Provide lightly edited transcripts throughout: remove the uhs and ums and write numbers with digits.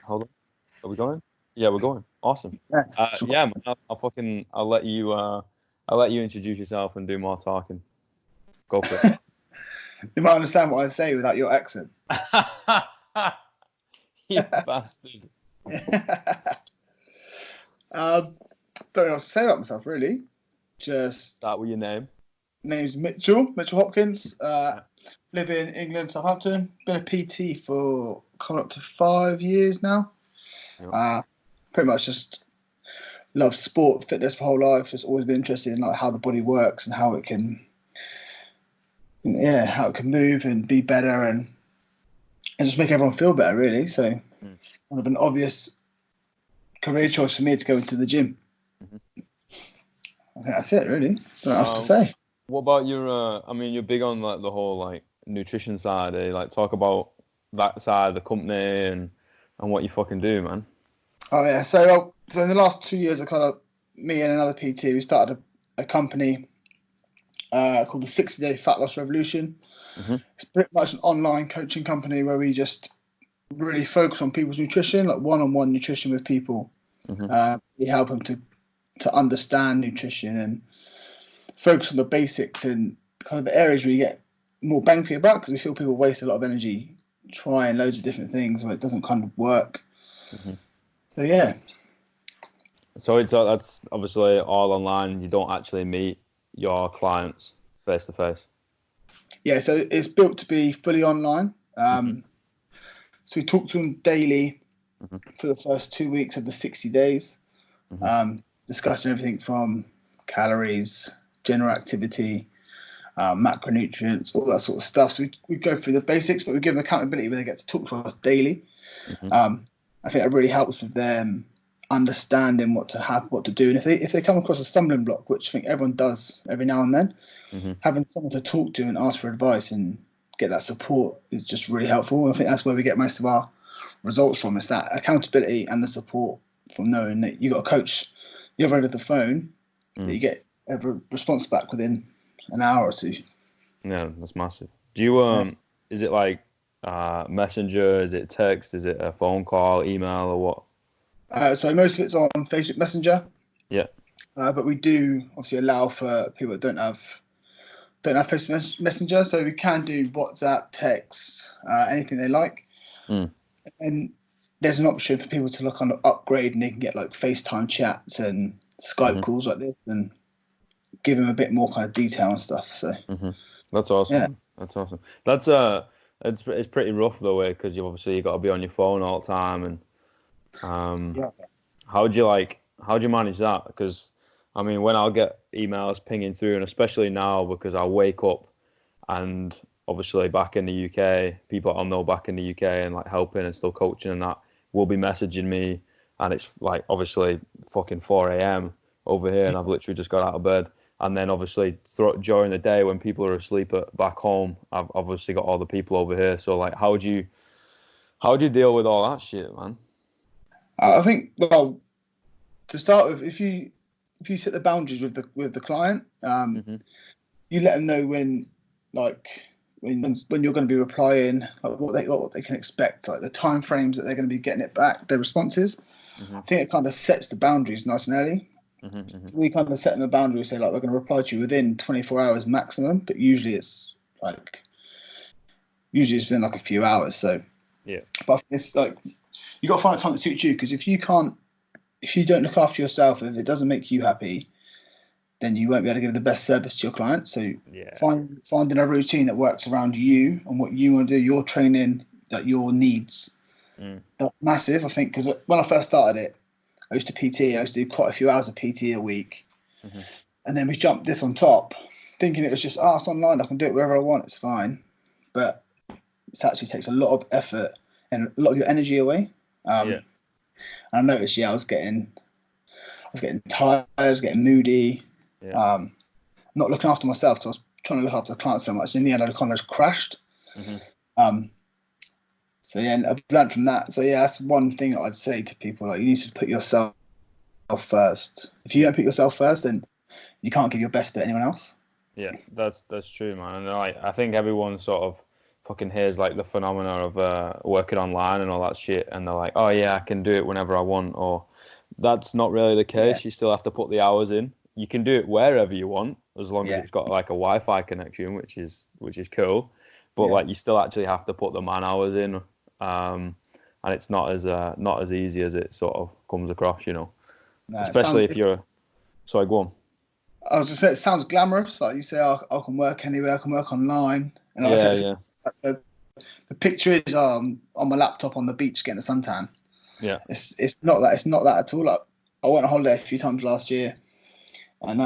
Hold on. Are we going? Yeah, we're going. Awesome. Yeah, Yeah, man. I'll let you introduce yourself and do more talking. Go for it. You might understand what I say without your accent. You bastard. Don't know what to say about myself, really. Just Start with your name. name's Mitchell Hopkins. Live in England, Southampton. Been a PT for coming up to 5 years now. Yep. Pretty much just love sport, fitness my whole life. Just always been interested in like how the body works and how it can move and be better and just make everyone feel better, really. So kind of an obvious career choice for me to go into the gym. I think that's it, really. Don't know what else to say. What about your? I mean, you're big on like the whole like nutrition side. Like talk about that side of the company and what you fucking do, man. Oh yeah. So in the last 2 years, me and another PT, we started a company called the 60-Day Fat Loss Revolution. It's pretty much an online coaching company where we just really focus on people's nutrition, like one-on-one nutrition with people. We help them to understand nutrition and focus on the basics and kind of the areas where you get more bang for your buck, because we feel people waste a lot of energy trying loads of different things where it doesn't kind of work. So yeah. So that's obviously all online. You don't actually meet your clients face to face. Yeah, so it's built to be fully online. So we talk to them daily for the first 2 weeks of the 60 days, discussing everything from calories, general activity, macronutrients, all that sort of stuff. So we go through the basics, but we give them accountability where they get to talk to us daily. I think that really helps with them understanding what to do. And if they come across a stumbling block, which I think everyone does every now and then, having someone to talk to and ask for advice and get that support is just really helpful. I think that's where we get most of our results from. It's that accountability and the support from knowing that you got a coach the other end of the phone that you get every response back within an hour or two. Yeah, that's massive. Do you is it like Messenger? Is it text? Is it a phone call, email, or what? So most of it's on Facebook Messenger. Yeah. But we do obviously allow for people that don't have Facebook Messenger, so we can do WhatsApp, text, anything they like. And there's an option for people to kind of upgrade, and they can get like FaceTime chats and Skype calls like this, and give them a bit more kind of detail and stuff. So that's awesome. Yeah. That's awesome. That's it's pretty rough though, because you got to be on your phone all the time, and how do you manage that? Because I mean, when I'll get emails pinging through, and especially now because I wake up and obviously back in the UK, people I know back in the UK and like helping and still coaching and that will be messaging me, and it's like obviously fucking 4 a.m. over here, and I've literally just got out of bed. And then obviously during the day when people are asleep back home, I've obviously got all the people over here. So like, how do you deal with all that shit, man? I think, well, to start with, if you set the boundaries with the client, you let them know when you're going to be replying, like what they can expect, like the time frames that they're going to be getting it back, their responses. I think it kind of sets the boundaries nice and early. We kind of set them the boundary, say like we're going to reply to you within 24 hours maximum, but usually it's within like a few hours. So yeah, but it's like you got to find a time that suits you, because if you don't look after yourself, if it doesn't make you happy, then you won't be able to give the best service to your clients. So finding a routine that works around you and what you want to do, your training, like your needs, that's massive. I think because when I first started it, I used to PT. I used to do quite a few hours of PT a week, and then we jumped this on top, thinking it was just it's online. I can do it wherever I want. It's fine, but it actually takes a lot of effort and a lot of your energy away. And I noticed, I was getting tired. I was getting moody. Not looking after myself, because I was trying to look after the clients so much. In the end, I kind of just crashed. So yeah, and I've learned from that. So yeah, that's one thing that I'd say to people: like, you need to put yourself first. If you don't put yourself first, then you can't give your best to anyone else. Yeah, that's true, man. And I think everyone sort of fucking hears like the phenomena of working online and all that shit, and they're like, oh yeah, I can do it whenever I want. Or that's not really the Yeah. case. You still have to put the hours in. You can do it wherever you want, as long as Yeah. it's got like a Wi-Fi connection, which is cool. But Yeah. like, you still actually have to put the man hours in, and it's not as easy as it sort of comes across, you know. No, Especially if you're. Sorry, go on. I was just saying, it sounds glamorous. Like you say, I can work anywhere, I can work online. And like I Yeah, said, yeah, the picture is on my laptop on the beach getting a suntan. yeah. It's not that. It's not that at all. Like, I went on holiday a few times last year, and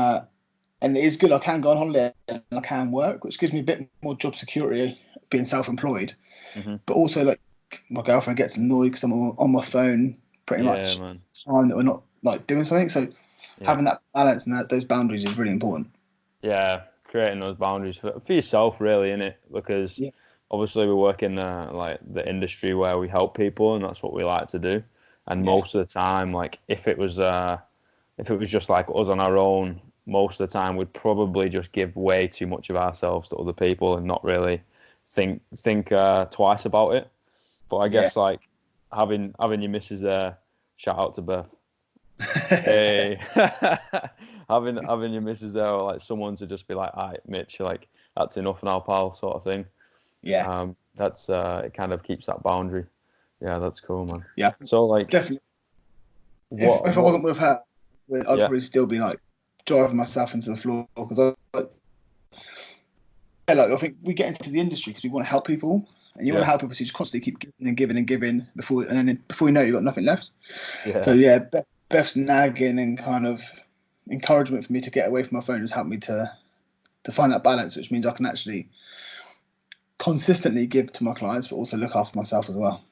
it is good. I can go on holiday and I can work, which gives me a bit more job security being self-employed. Hmm. But also, like, my girlfriend gets annoyed because I'm on my phone pretty Yeah, much man. time that we're not like doing something. So Yeah. having that balance and those boundaries is really important. Yeah, creating those boundaries for yourself, really, innit? Because Yeah. obviously we work in like the industry where we help people, and that's what we like to do. And Yeah. most of the time, like if it was just like us on our own, most of the time we'd probably just give way too much of ourselves to other people and not really think twice about it. But I Yeah. guess like having your missus there, shout out to Beth. Hey, having your missus there, or like someone to just be like, "All right, Mitch, like that's enough now, pal," sort of thing. Yeah. That's it kind of keeps that boundary. Yeah, that's cool, man. Yeah. So like, Definitely. If I what? wasn't with her, I'd Yeah, probably still be like driving myself into the floor because I think we get into the industry because we want to help people, and you want to yeah, help people, so you just constantly keep giving and giving and giving and then before you know it, you've got nothing left. So yeah, yeah, Beth's nagging and kind of encouragement for me to get away from my phone has helped me to find that balance, which means I can actually consistently give to my clients, but also look after myself as well.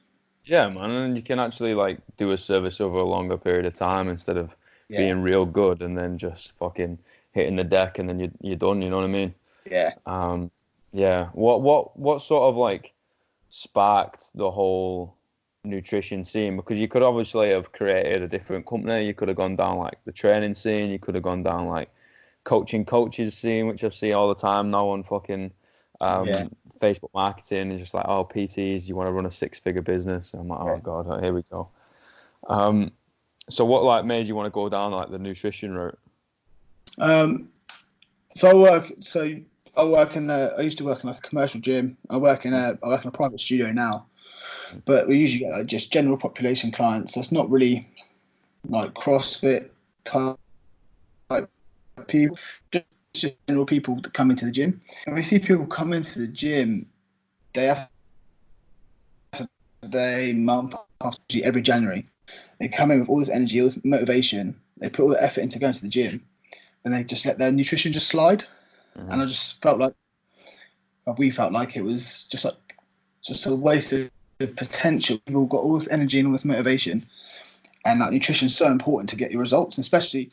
yeah, man. And you can actually like do a service over a longer period of time instead of Yeah, being real good and then just fucking hitting the deck and then you're done. You know what I mean? yeah. Um, yeah. What sort of like sparked the whole nutrition scene? Because you could obviously have created a different company. You could have gone down like the training scene. You could have gone down like coaching coaches scene, which I see all the time now on fucking Yeah. Facebook marketing. It's just like, oh, PTs, you want to run a 6-figure business? And I'm like, Yeah. oh god, here we go. Um, so what like made you want to go down like the nutrition route? Um, so I work. So I work in. I used to work in like a commercial gym. I work in a private studio now. But we usually get like just general population clients. So it's not really like CrossFit type people. Just general people that come into the gym. And we see people come into the gym day after day, month after every January. They come in with all this energy, all this motivation. They put all the effort into going to the gym, and they just let their nutrition just slide. Mm-hmm. And I just felt like we felt like it was just a waste of potential. People got all this energy and all this motivation, and that nutrition is so important to get your results, and especially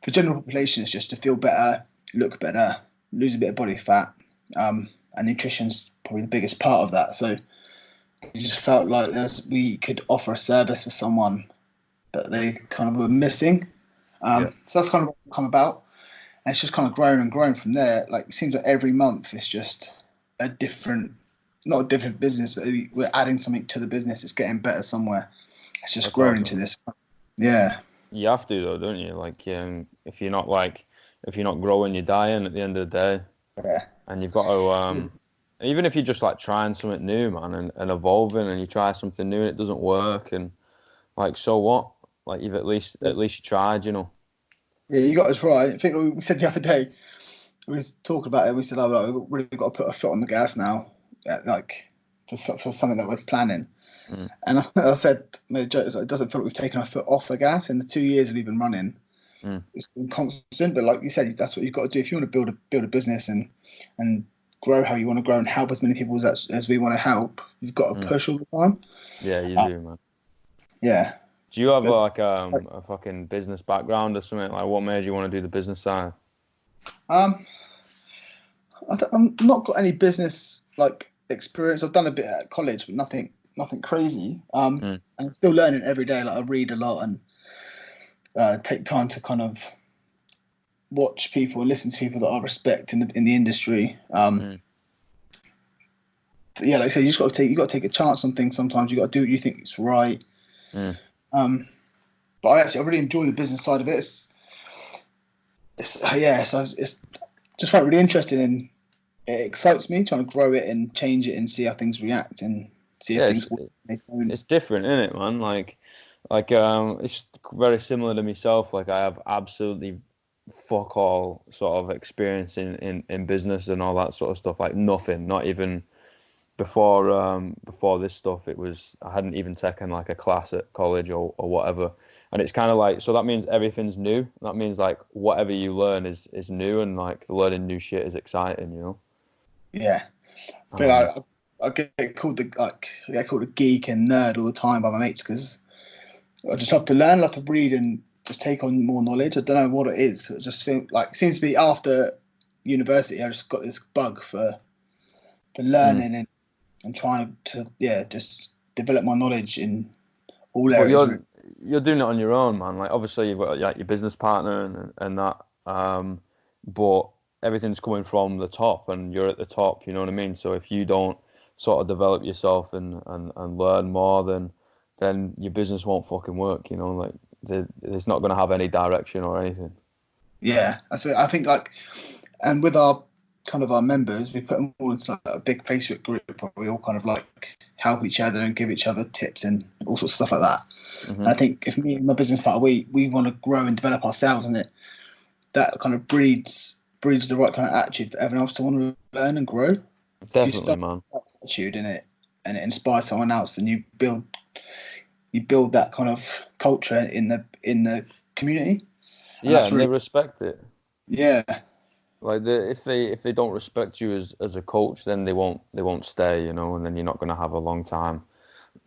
for general population. It's just to feel better, look better, lose a bit of body fat, and nutrition's probably the biggest part of that. So we just felt like we could offer a service for someone that they kind of were missing. Yeah. So that's kind of what it's come about. And it's just kind of grown and grown from there. Like it seems like every month it's just a different, not a different business, but we're adding something to the business. It's getting better somewhere. It's just That's grown into awesome. this. Yeah. You have to though, don't you? Like, if you're not growing, you're dying at the end of the day. Yeah. And you've got to even if you're just like trying something new, man, and evolving, and you try something new and it doesn't work, and like, so what? Like, you've at least you tried, you know. Yeah, you got to try. I think we said the other day, we was talking about it. We said, "Oh, like, we've really got to put a foot on the gas now, like for something that we're planning." Mm, And I said, made a joke, it doesn't feel like we've taken our foot off the gas in the 2 years we've been running. mm, It's been constant, but like you said, that's what you've got to do if you want to build a business and grow how you want to grow and help as many people as we want to help. You've got to mm. push all the time. Yeah, you Uh, do, man. yeah. Do you have But, like a fucking business background or something? Like, what made you want to do the business side? um, I'm not got any business like experience. I've done a bit at college, but nothing crazy. Mm, And I'm still learning every day. Like I read a lot and take time to kind of watch people and listen to people that I respect in the industry. mm. but yeah, like I say, you got to take a chance on things. Sometimes you got to do what you think is right. Mm. But I really enjoy the business side of it. So it's just quite really interesting, and it excites me trying to grow it and change it and see how things react and see if Yeah, things work. it's different, isn't it, man? It's very similar to myself. Like I have absolutely fuck all sort of experience in business and all that sort of stuff. Like nothing, not even before this stuff. It was I hadn't even taken like a class at college or whatever. And it's kind of like, so that means everything's new. That means like whatever you learn is new, and like learning new shit is exciting, you know? Yeah, but I get called a geek and nerd all the time by my mates because I just love to learn, love to read, and just take on more knowledge. I don't know what it is. I just feel like it seems to be after university. I just got this bug for learning and trying to just develop my knowledge in all But areas. you're doing it on your own, man. Like obviously you've got like your business partner and that, but everything's coming from the top, and you're at the top. You know what I mean? So if you don't sort of develop yourself and learn more, then your business won't fucking work. You know, like it's not going to have any direction or anything. Yeah, that's what I think. Like, and with our members, we put them all into like a big Facebook group where we all kind of like help each other and give each other tips and all sorts of stuff like that. And I think if me and my business partner, we want to grow and develop ourselves, and that kind of breeds the right kind of attitude for everyone else to want to learn and grow. If you Definitely, start man. that attitude in it and it inspires someone else, then you build that kind of culture in the community. And Yeah, that's and they really respect it. yeah. Like if they don't respect you as a coach, then they won't stay, you know, and then you're not going to have a long time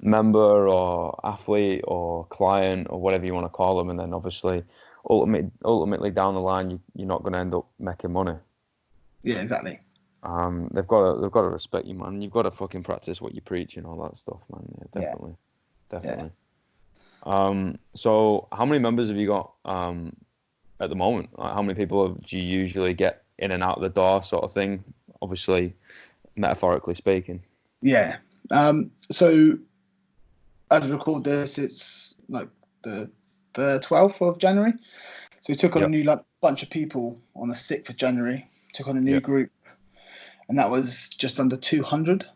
member or athlete or client or whatever you want to call them, and then obviously ultimately down the line you're not going to end up making money. Yeah, exactly. They've got to respect you, man. You've got to fucking practice what you preach and all that stuff, man. Yeah, Yeah. definitely. So how many members have you got at the moment? Like, how many people do you usually get in and out the door, sort of thing? Obviously, metaphorically speaking. Yeah. So as we record this, it's like the 12th of January. So we took on a Yep. new bunch of people on the 6th of January. Took on a new Yep. group, and that was just under 200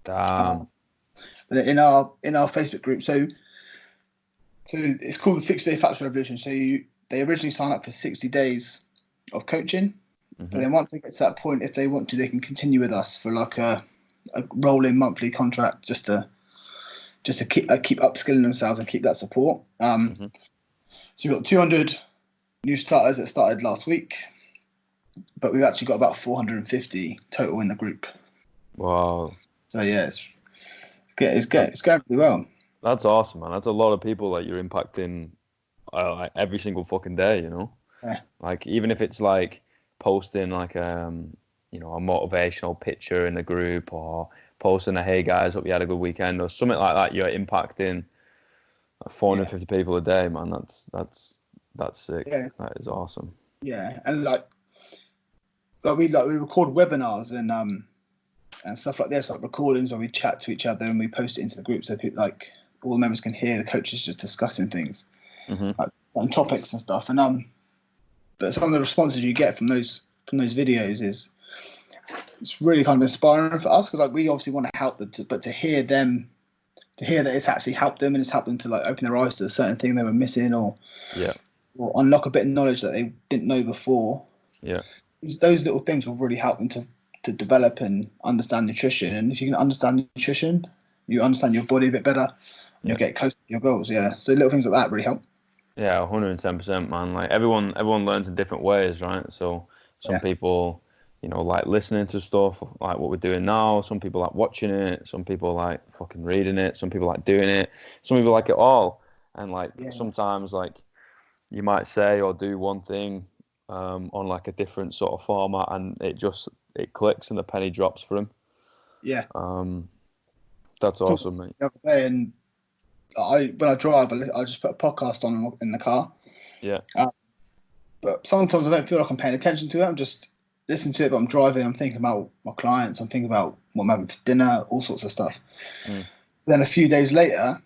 Damn. in our Facebook group. So it's called the 60-day Factor Revolution. So they originally sign up for 60 days of coaching, but then once they get to that point, if they want to, they can continue with us for like a rolling monthly contract just to keep upskilling themselves and keep that support. So we've got 200 new starters that started last week, but we've actually got about 450 total in the group. Wow. So yeah, it's going pretty well. That's awesome, man. That's a lot of people that you're impacting like every single fucking day, you know? Yeah. Like even if it's like posting like a motivational picture in the group, or posting a hey guys, hope you had a good weekend, or something like that, you're impacting like 450 people a day, man. That's sick. Yeah. That is awesome. Yeah, and like we record webinars and stuff like this, like recordings where we chat to each other and we post it into the group so people, like all the members can hear the coaches just discussing things like on topics and stuff. And but some of the responses you get from those videos is it's really kind of inspiring for us because like we obviously want to help them, but to hear that it's actually helped them and it's helped them to like open their eyes to a certain thing they were missing or unlock a bit of knowledge that they didn't know before. Yeah. Those little things will really help them to develop and understand nutrition. And if you can understand nutrition, you understand your body a bit better and you get closer to your goals. Yeah. So little things like that really help. Yeah, 110%, man. Like everyone learns in different ways, right? So some people, like listening to stuff like what we're doing now. Some people like watching it. Some people like fucking reading it. Some people like doing it. Some people like it all. And like sometimes like you might say or do one thing on like a different sort of format, and it clicks and the penny drops for them. Yeah. That's awesome, mate. The other day, and when I drive, I just put a podcast on in the car. Yeah. But sometimes I don't feel like I'm paying attention to it. I'm just listening to it, but I'm driving. I'm thinking about my clients. I'm thinking about what I'm having for dinner, all sorts of stuff. Mm. Then a few days later,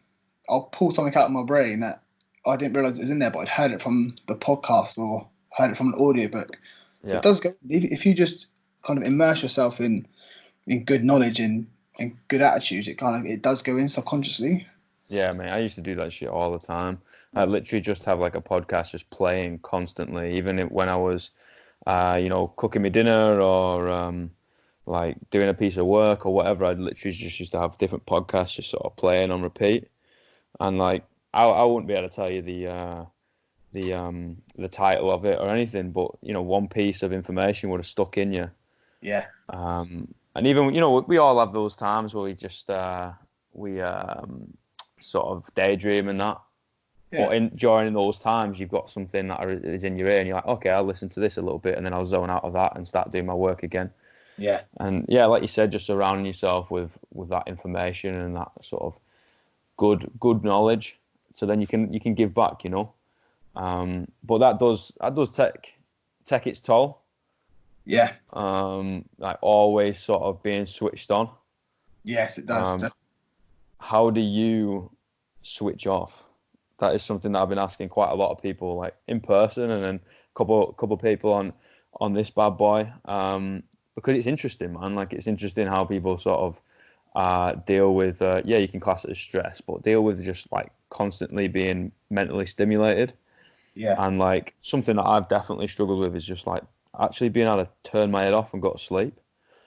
I'll pull something out of my brain that I didn't realize it was in there, but I'd heard it from the podcast or heard it from an audiobook. So Yeah. it does go, if you just kind of immerse yourself in good knowledge and good attitudes, it does go in subconsciously. Yeah, mate, I used to do that shit all the time. I literally just have like a podcast just playing constantly, even when I was, cooking me dinner or like doing a piece of work or whatever. I'd literally just used to have different podcasts just sort of playing on repeat. And like, I wouldn't be able to tell you the title of it or anything, but one piece of information would have stuck in you. Yeah. And even we all have those times where we just we sort of daydream and that. Yeah. But during those times, you've got something that is in your ear, and you're like, okay, I'll listen to this a little bit, and then I'll zone out of that and start doing my work again. Yeah. And yeah, like you said, just surrounding yourself with that information and that sort of good knowledge, so then you can give back, But that does take its toll. Yeah. Like always sort of being switched on. Yes, it does. How do you switch off? That is something that I've been asking quite a lot of people, like in person, and then a couple people on this bad boy, because it's interesting, man. Like it's interesting how people sort of deal with, you can class it as stress, but deal with just like constantly being mentally stimulated. Yeah. And like something that I've definitely struggled with is just like actually being able to turn my head off and go to sleep.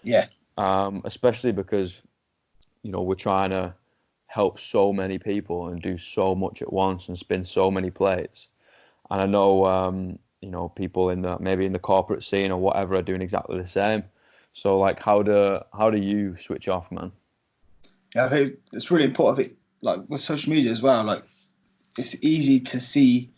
Yeah. Especially because we're trying to help so many people and do so much at once and spin so many plates. And I know, people maybe in the corporate scene or whatever are doing exactly the same. So like, how do you switch off, man? Yeah, I think it's really important. I think, like with social media as well, like it's easy to see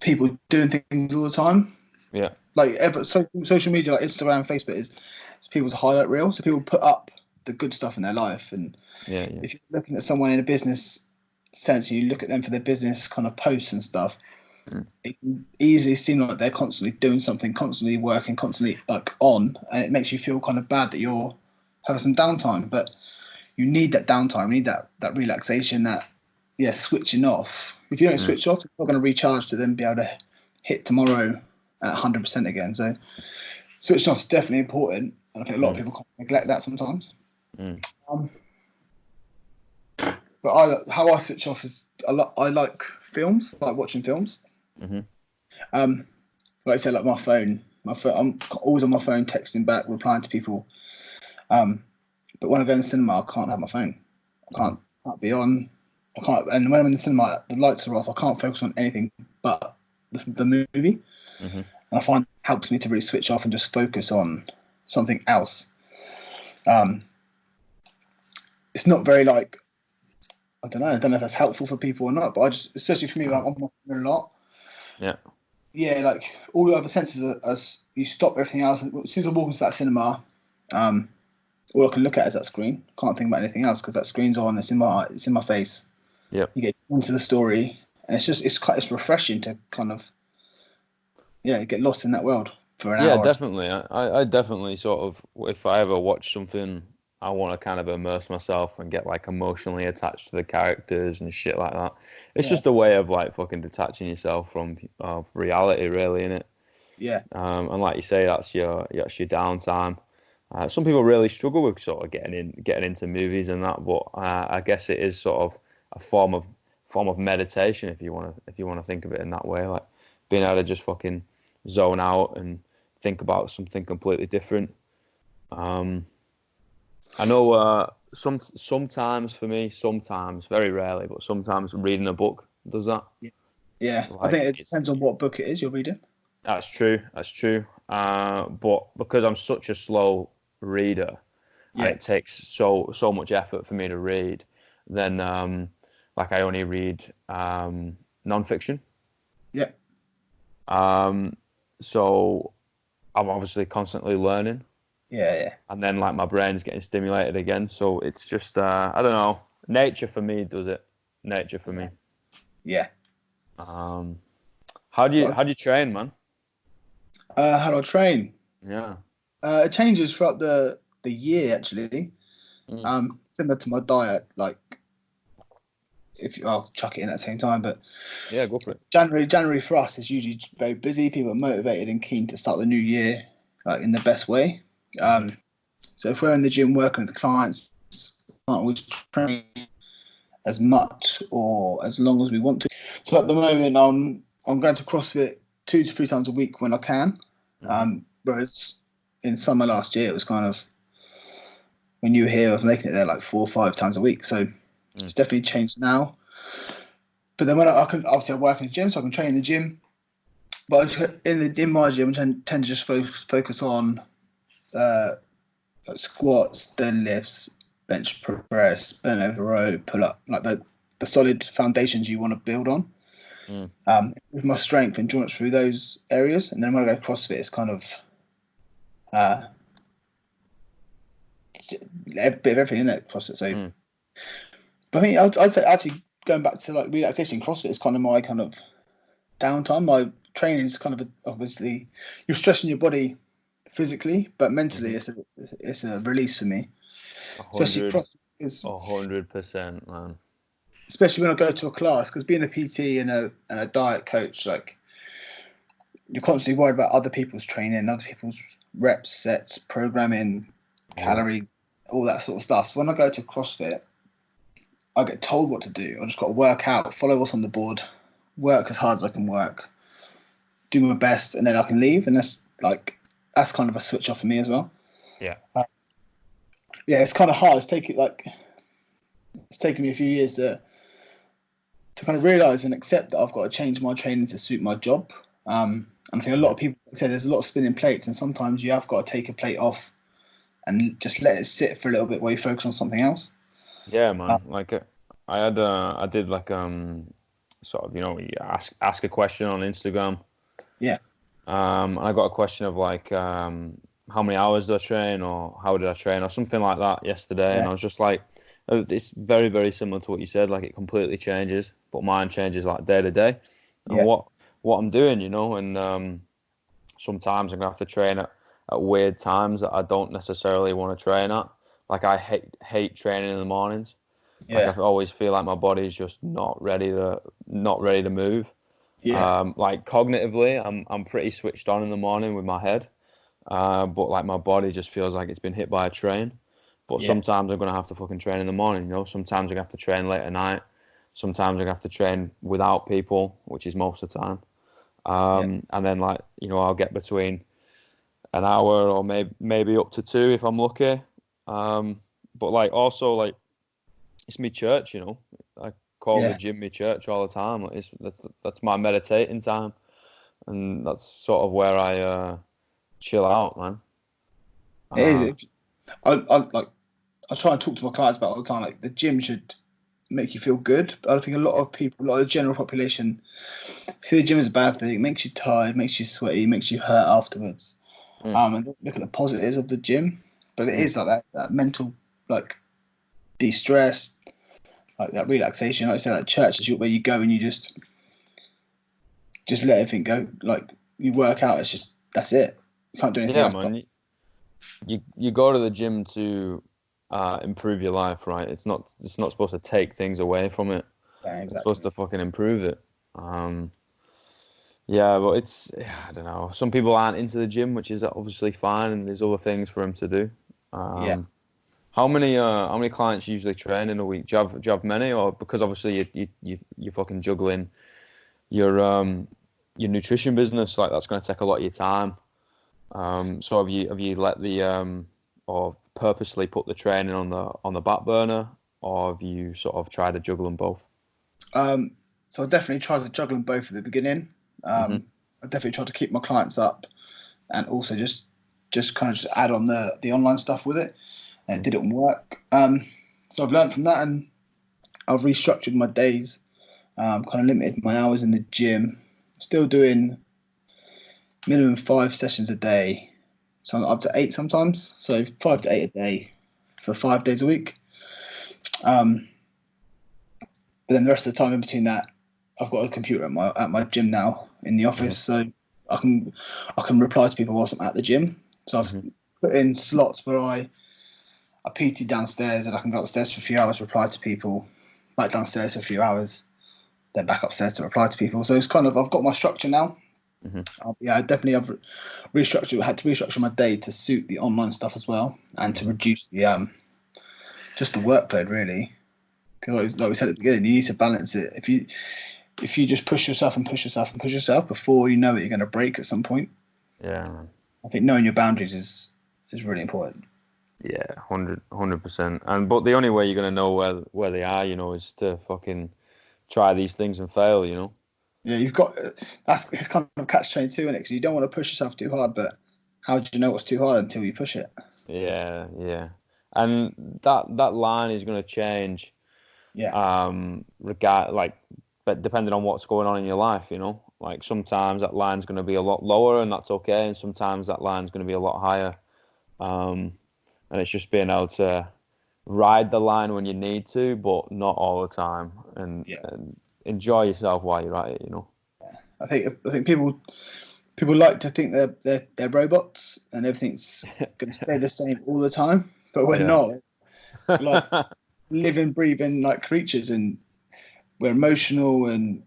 people doing things all the time. Yeah. Like social media, like Instagram, Facebook, it's people's highlight reel. So people put up the good stuff in their life, and Yeah. if you're looking at someone in a business sense, you look at them for their business kind of posts and stuff. It can easily seem like they're constantly doing something, constantly working, constantly like on, and it makes you feel kind of bad that you're having some downtime. But you need that downtime, you need that relaxation, that switching off. If you don't switch off, it's not going to recharge to then be able to hit tomorrow at 100% again. So switching off is definitely important, and I think a lot of people neglect that sometimes. But how I switch off is I like films, I like watching films. Like I said, like my phone, I'm always on my phone, texting back, replying to people. But when I go in the cinema, I can't have my phone. I can't be on. I can't. And when I'm in the cinema, the lights are off. I can't focus on anything but the movie. And I find it helps me to really switch off and just focus on something else. It's not very like, I don't know if that's helpful for people or not, but I just, especially for me, when I'm on my phone a lot. Yeah. Yeah, like all the other senses are you stop everything else. And as soon as I walk into that cinema, all I can look at is that screen. Can't think about anything else because that screen's on. It's in my face. Yeah. You get into the story, and it's refreshing to kind of get lost in that world for an Yeah, hour. definitely. I definitely sort of, if I ever watch something, I want to kind of immerse myself and get like emotionally attached to the characters and shit like that. It's just a way of like fucking detaching yourself from reality, really, innit? Yeah. And like you say, that's your downtime. Some people really struggle with sort of getting into movies and that, but I guess it is sort of a form of meditation if you want to think of it in that way, like being able to just fucking zone out and think about something completely different. I know sometimes for me, sometimes very rarely, but sometimes reading a book does that. Yeah. I Like think it depends on what book it is you're reading. That's true. But because I'm such a slow reader, and it takes so much effort for me to read, then like I only read nonfiction. Yeah. So I'm obviously constantly learning. Yeah. And then like my brain's getting stimulated again. So it's just I don't know. Nature for me does it. Nature for me. Yeah. How do you train, man? How do I train? Yeah. It changes throughout the the year actually. Mm. Similar to my diet, like I'll chuck it in at the same time, but Yeah, go for it. January for us is usually very busy. People are motivated and keen to start the new year like in the best way. So if we're in the gym working with clients, can't always train as much or as long as we want to. So at the moment, I'm going to CrossFit 2 to 3 times a week when I can. Whereas in summer last year, it was kind of, when you were here, I was making it there like 4 or 5 times a week. So it's definitely changed now. But then when I can, obviously I work in the gym, so I can train in the gym. But in my gym, I tend to just focus on like squats, deadlifts, bench press, bent over row, pull up, like the solid foundations you want to build on. With my strength and endurance through those areas. And then when I go CrossFit, it's kind of a bit of everything in it, CrossFit. So, but I mean, I'd say actually going back to like relaxation, CrossFit is kind of my kind of downtime. My training is kind of obviously you're stressing your body physically, but mentally it's a release for me. Especially CrossFit is 100%, man. Especially when I go to a class, because being a PT and a diet coach, like you're constantly worried about other people's training, other people's reps, sets, programming, calories, all that sort of stuff. So when I go to CrossFit, I get told what to do. I just got to work out, follow what's on the board, work as hard as I can work, do my best, and then I can leave. And that's kind of a switch off for me as well. Yeah. Yeah, it's kind of hard. It's taken me a few years to kind of realize and accept that I've got to change my training to suit my job. And I think a lot of people say there's a lot of spinning plates, and sometimes you have got to take a plate off and just let it sit for a little bit while you focus on something else. Yeah, man. Like I did like sort of, you ask a question on Instagram. Yeah. And I got a question of like how many hours did I train, or how did I train, or something like that yesterday. And I was just like, it's very, very similar to what you said. Like it completely changes, but mine changes like day to day. And what I'm doing, and sometimes I'm gonna have to train at weird times that I don't necessarily want to train at. Like I hate training in the mornings. Like I always feel like my body's just not ready to move. Like cognitively, I'm pretty switched on in the morning with my head, but like my body just feels like it's been hit by a train. But sometimes I'm gonna have to fucking train in the morning. Sometimes I have to train late at night. Sometimes I have to train without people, which is most of the time. And then like I'll get between an hour or maybe up to 2 if I'm lucky. But like also like it's me church, I call the gym me church all the time. Like that's my meditating time, and that's sort of where I chill out, man. It is. I try and talk to my clients about it all the time. Like the gym should make you feel good. But I think a lot of the general population, see the gym as a bad thing. It makes you tired, makes you sweaty, makes you hurt afterwards. And look at the positives of the gym, but it is like that mental, like de-stress, like that relaxation. Like I said, like church is where you go and you just let everything go. Like you work out, that's it. You can't do anything else. Man. You go to the gym to improve your life, right? It's not supposed to take things away from it. Yeah, exactly. It's supposed to fucking improve it. Yeah, but I don't know. Some people aren't into the gym, which is obviously fine, and there's other things for them to do. How many clients usually train in a week? Do you have many, or because obviously you fucking juggling your nutrition business, like that's going to take a lot of your time. So have you let or purposely put the training on the back burner, or have you sort of tried to juggle them both? So I definitely tried to juggle them both at the beginning. I definitely tried to keep my clients up, and also just kind of just add on the online stuff with it, and it didn't work. So I've learned from that, and I've restructured my days. Kind of limited my hours in the gym. Still doing minimum 5 sessions a day, so I'm up to 8 sometimes. So 5 to 8 a day for 5 days a week. But then the rest of the time in between that, I've got a computer at my gym now in the office, so I can reply to people whilst I'm at the gym. So I've put in slots where I I PT downstairs and I can go upstairs for a few hours, reply to people, back downstairs for a few hours, then back upstairs to reply to people. So it's kind of, I've got my structure now. I definitely have had to restructure my day to suit the online stuff as well, and to reduce the just the workload really. Because like we said at the beginning, you need to balance it. If you just push yourself and push yourself and push yourself, before you know it, you're going to break at some point. Yeah. I think knowing your boundaries is really important. Yeah, 100%. And but the only way you're gonna know where they are, is to fucking try these things and fail, Yeah, you've got it's kind of catch-22, isn't it? Because you don't want to push yourself too hard, but how do you know what's too hard until you push it? Yeah, yeah. And that line is gonna change. Yeah. But depending on what's going on in your life, like sometimes that line's gonna be a lot lower, and that's okay, and sometimes that line's gonna be a lot higher. And it's just being able to ride the line when you need to, but not all the time, and enjoy yourself while you're at it. I think people like to think they're robots and everything's going to stay the same all the time, but we're not. We're like living, breathing like creatures, and we're emotional, and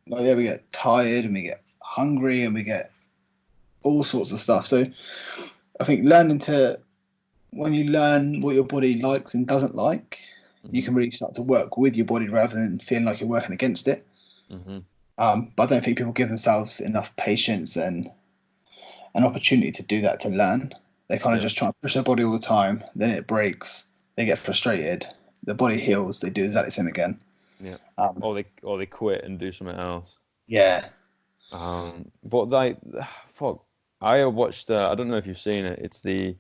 like we get tired and we get hungry and we get all sorts of stuff. So I think when you learn what your body likes and doesn't like, you can really start to work with your body rather than feeling like you're working against it. But I don't think people give themselves enough patience and an opportunity to do that, to learn. They kind of just try and push their body all the time. Then it breaks. They get frustrated. The body heals. They do exactly the same again. Yeah. Or they quit and do something else. Yeah. But like, fuck. I watched. I don't know if you've seen it. It's the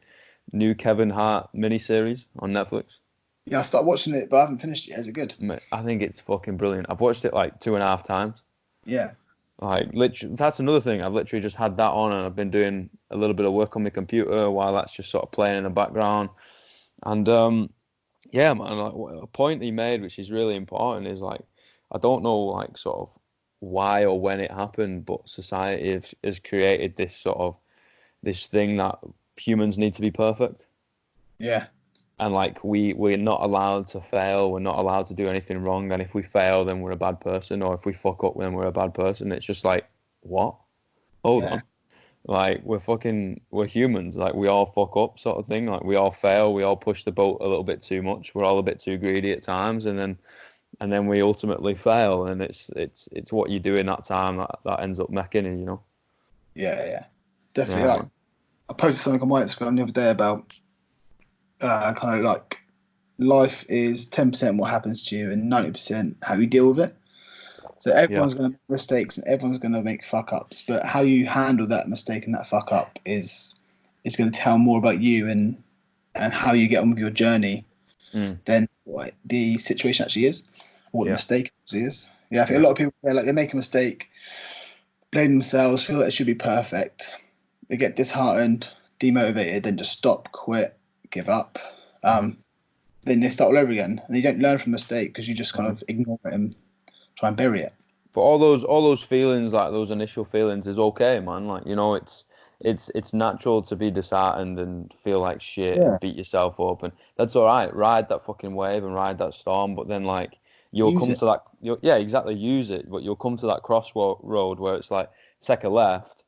new Kevin Hart miniseries on Netflix. Yeah, I started watching it, but I haven't finished it. Is it good? I think it's fucking brilliant. I've watched it like 2.5 times. Yeah. Like, literally, that's another thing. I've literally just had that on, and I've been doing a little bit of work on my computer while that's just sort of playing in the background. And yeah, man, like a point he made, which is really important, is like, I don't know, like, sort of why or when it happened, but society has created this thing that humans need to be perfect. Yeah. And like we're not allowed to fail, we're not allowed to do anything wrong, and if we fail, then we're a bad person, or if we fuck up, then we're a bad person. It's just like, what? Hold on. Like we're humans, like we all fuck up sort of thing. Like we all fail, we all push the boat a little bit too much, we're all a bit too greedy at times, and then we ultimately fail, and it's what you do in that time that ends up making it, Yeah. Definitely. Yeah, Like, I posted something on my Instagram the other day about kind of like life is 10% what happens to you and 90% how you deal with it. So everyone's going to make mistakes and everyone's going to make fuck ups, but how you handle that mistake and that fuck up is going to tell more about you and how you get on with your journey than what the situation actually is, or what the mistake actually is. Yeah, I think a lot of people like they make a mistake, blame themselves, feel that it should be perfect. They get disheartened, demotivated, then just stop, quit, give up. Then they start all over again, and you don't learn from mistake because you just kind of ignore it and try and bury it. But all those feelings, like those initial feelings, is okay, man. Like, it's natural to be disheartened and feel like shit and beat yourself up, and that's all right. Ride that fucking wave and ride that storm, but then like you'll come to that. Yeah, exactly. Use it, but you'll come to that crossroad where it's like take a left,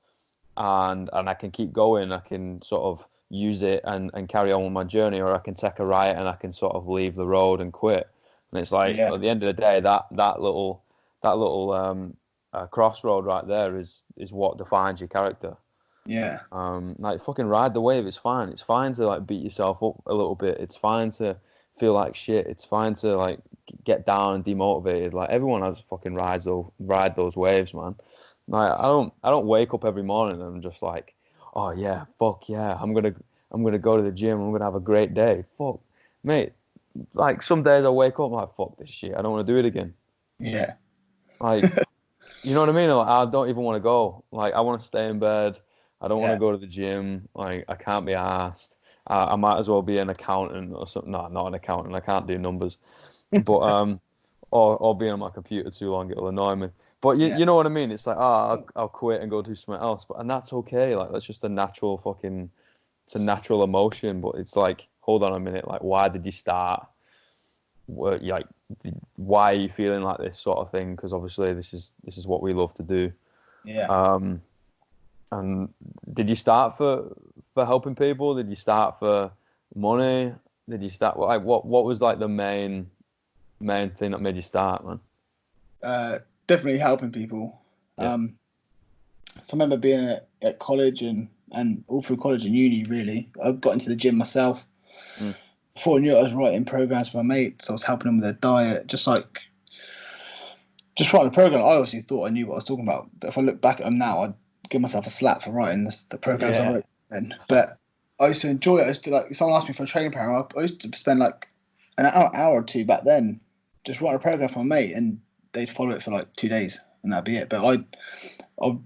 and I can keep going. I can sort of use it and carry on with my journey, or I can take a right and I can sort of leave the road and quit. And it's like at the end of the day, that little crossroad right there is what defines your character. Yeah. Like fucking ride the wave. It's fine. It's fine to like beat yourself up a little bit. It's fine to feel like shit. It's fine to like get down and demotivated. Like everyone has fucking ride those waves, man. Like I don't wake up every morning and I'm just like, oh yeah, fuck yeah, I'm gonna go to the gym. I'm gonna have a great day. Fuck, mate. Like some days I wake up I'm like, fuck this shit. I don't want to do it again. Yeah. Like, you know what I mean? Like, I don't even want to go. Like, I want to stay in bed. I don't want to go to the gym. Like, I can't be asked. I might as well be an accountant or something. No, not an accountant. I can't do numbers. But or be on my computer too long, it'll annoy me. But you know what I mean? It's like, I'll quit and go do something else. And that's okay. Like, that's just a natural it's a natural emotion. But it's like, hold on a minute, like, why did you start? Like, why are you feeling like this sort of thing? Because obviously this is what we love to do. Yeah. And did you start for helping people? Did you start for money? Did you start like what was like the main thing that made you start, man? Definitely helping people. Yeah. So I remember being at college and all through college and uni, really. I got into the gym myself. Mm. Before I knew it, I was writing programs for my mates. I was helping them with their diet, just writing a program. I obviously thought I knew what I was talking about, but if I look back at them now, I'd give myself a slap for writing the programs I Yeah. wrote then. But I used to enjoy it. I used to, like, if someone asked me for a training program, I used to spend like an hour or two back then just writing a program for my mate, and they'd follow it for like 2 days, and that'd be it. But I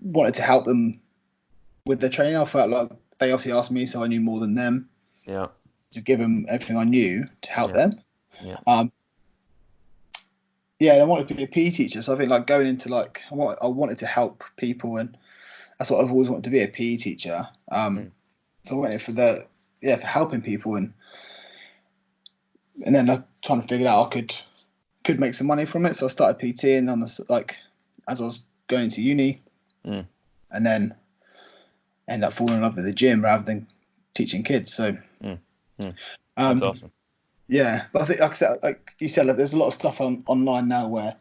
wanted to help them with their training. I felt like they obviously asked me, so I knew more than them. Yeah. To give them everything I knew to help them. Yeah. Yeah, and I wanted to be a PE teacher, so I think like going into like I wanted to help people, and that's what I've always wanted to be, a PE teacher. So I went in for for helping people, and then I kind of figured out I could make some money from it. So I started PTing on like as I was going to uni, and then ended up falling in love with the gym rather than teaching kids. So That's awesome. yeah, but I think like you said, like, there's a lot of stuff online now where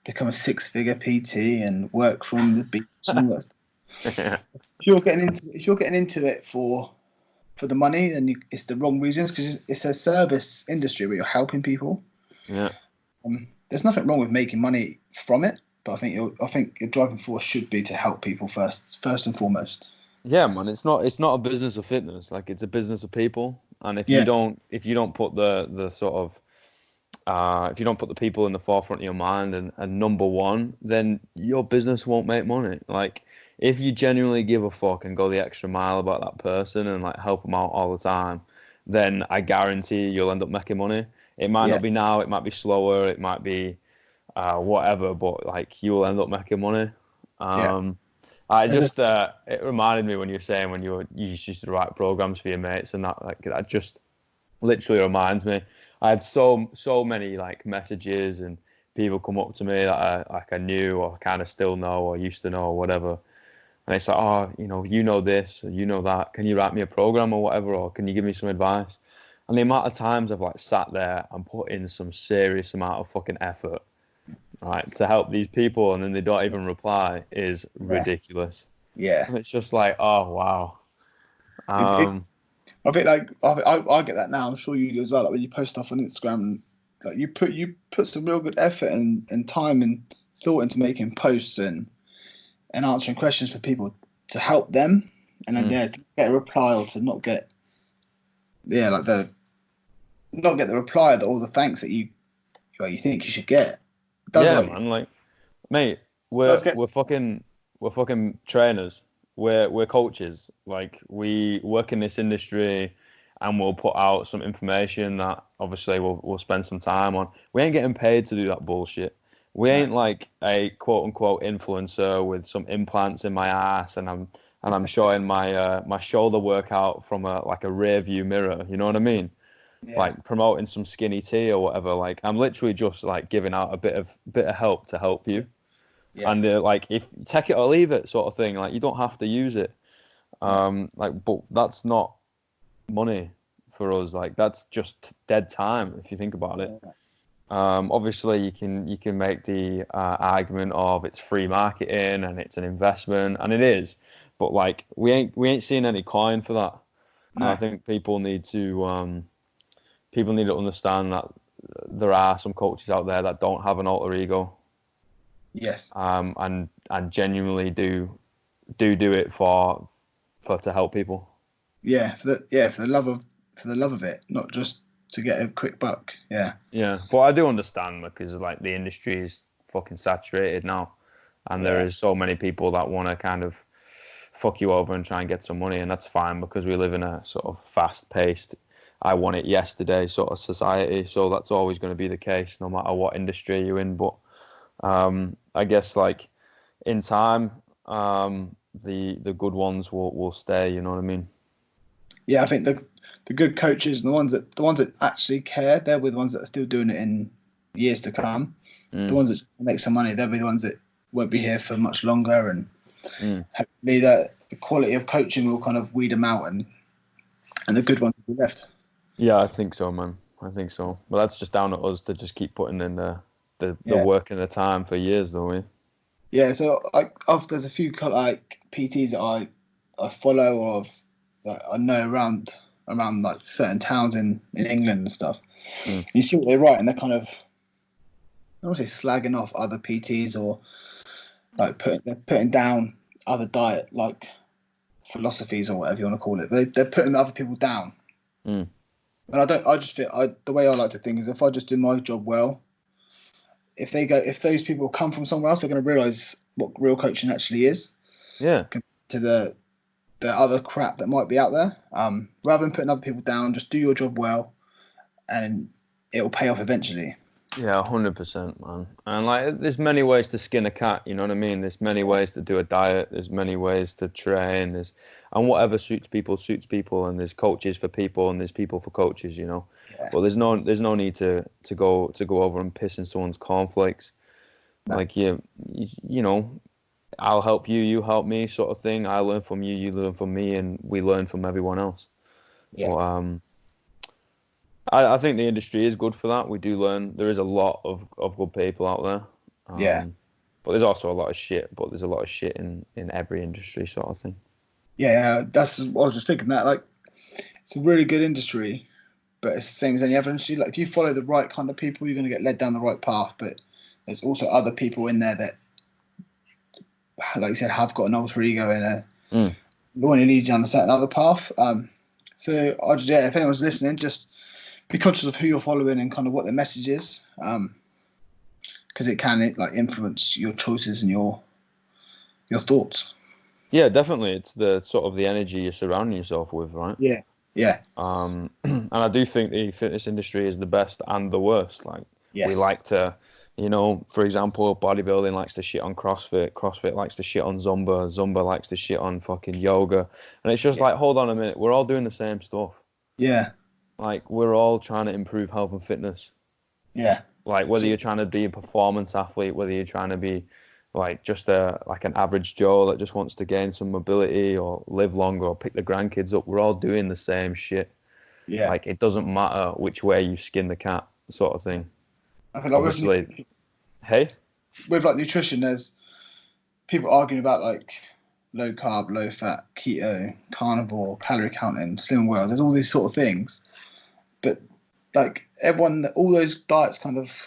become a 6-figure PT and work from the beach and all that stuff. If you're getting into it for the money, then it's the wrong reasons, because it's a service industry where you're helping people. Yeah. There's nothing wrong with making money from it, but I think your driving force should be to help people first and foremost. Yeah, man. It's not a business of fitness. Like, it's a business of people. And if you Yeah, don't put the sort of if you don't put the people in the forefront of your mind and number one, then your business won't make money. Like, if you genuinely give a fuck and go the extra mile about that person and like help them out all the time, then I guarantee you'll end up making money. It might yeah, not be now, it might be slower, it might be whatever, but like, you will end up making money. yeah. I There's just it reminded me when you were saying when you used to write programs for your mates, and that just literally reminds me. I had so many like messages and people come up to me that I knew or kind of still know or used to know or whatever, and it's like, oh, you know this or you know that. Can you write me a program or whatever, or can you give me some advice? And the amount of times I've like sat there and put in some serious amount of fucking effort, right, to help these people, and then they don't even reply is yeah, ridiculous. yeah. And it's just like, oh wow. It, I think like I get that now. I'm sure you do as well. Like when you post stuff on Instagram, like you put some real good effort and time and thought into making posts and answering questions for people to help them, and then to get a reply or to not get the reply or the thanks that you think you should get. It does Yeah, like man. Like, mate, does get we're fucking trainers. We're coaches. Like, we work in this industry, and we'll put out some information that obviously we'll spend some time on. We ain't getting paid to do that bullshit. We no, ain't like a quote unquote influencer with some implants in my ass, and I'm showing my shoulder workout from a rear view mirror. You know what I mean? yeah, Like, promoting some skinny tea or whatever. Like, I'm literally just like giving out a bit of help to help you. yeah, And like, if take it or leave it sort of thing, like, you don't have to use it. no, Like, but that's not money for us. Like, that's just dead time if you think about it. yeah, Obviously you can make the argument of it's free marketing and it's an investment, and it is, but like, we ain't seeing any coin for that. And I no, think people need to understand that there are some coaches out there that don't have an alter ego, yes, and genuinely do it for to help people. yeah, for the love of it, not just to get a quick buck. Yeah, Yeah, but I do understand, because like, the industry is fucking saturated now, and there yeah, is so many people that want to kind of fuck you over and try and get some money, and that's fine, because we live in a sort of fast-paced, I want it yesterday sort of society. So that's always going to be the case, no matter what industry you're in. But I guess like, in time, the good ones will stay. You know what I mean? Yeah, I think the good coaches and the ones that actually care, they're the ones that are still doing it in years to come. The ones that make some money, they'll be the ones that won't be here for much longer, and hopefully that the quality of coaching will kind of weed them out, and the good ones will be left. Yeah, I think so, man. I think so. But that's just down to us to just keep putting in the work and the time for years, though. Yeah, so there's a few like PTs that I follow or that I know around like certain towns in England and stuff. You see what they write, and they're kind of, I don't want to say slagging off other PTs or like putting down other diet like philosophies or whatever you want to call it. They're putting other people down. And I just feel the way I like to think is if I just do my job well, if those people come from somewhere else, they're going to realize what real coaching actually is. Yeah. Compared to the other crap that might be out there. Rather than putting other people down, just do your job well, and it'll pay off eventually. Yeah, 100%, man. And like, there's many ways to skin a cat. You know what I mean? There's many ways to do a diet. There's many ways to train. And whatever suits people. And there's coaches for people, and there's people for coaches. You know. Yeah. But there's no need to go over and piss in someone's cornflakes. No. Like you know, I'll help you, you help me, sort of thing. I learn from you, you learn from me, and we learn from everyone else. Yeah. But I think the industry is good for that. We do learn. There is a lot of good people out there. Yeah. But there's also a lot of shit. But there's a lot of shit in every industry, sort of thing. Yeah, that's what I was just thinking. That like, it's a really good industry, but it's the same as any other industry. Like, if you follow the right kind of people, you're going to get led down the right path. But there's also other people in there that, like you said, have got an alter ego and want to lead you on a certain other path. So if anyone's listening, just be conscious of who you're following and kind of what their message is, because it can like influence your choices and your thoughts. Yeah, definitely. It's the sort of the energy you're surrounding yourself with, right? Yeah. And I do think the fitness industry is the best and the worst. Like, we like to, you know, for example, bodybuilding likes to shit on CrossFit. CrossFit likes to shit on Zumba. Zumba likes to shit on fucking yoga. And it's just like, hold on a minute, we're all doing the same stuff. Yeah. Like, we're all trying to improve health and fitness. Yeah. Like, whether you're trying to be a performance athlete, whether you're trying to be like just an average Joe that just wants to gain some mobility or live longer or pick the grandkids up, we're all doing the same shit. Yeah. Like, it doesn't matter which way you skin the cat, sort of thing. I feel like obviously, with like nutrition, there's people arguing about like low carb, low fat, keto, carnivore, calorie counting, slim world. There's all these sort of things, but like all those diets kind of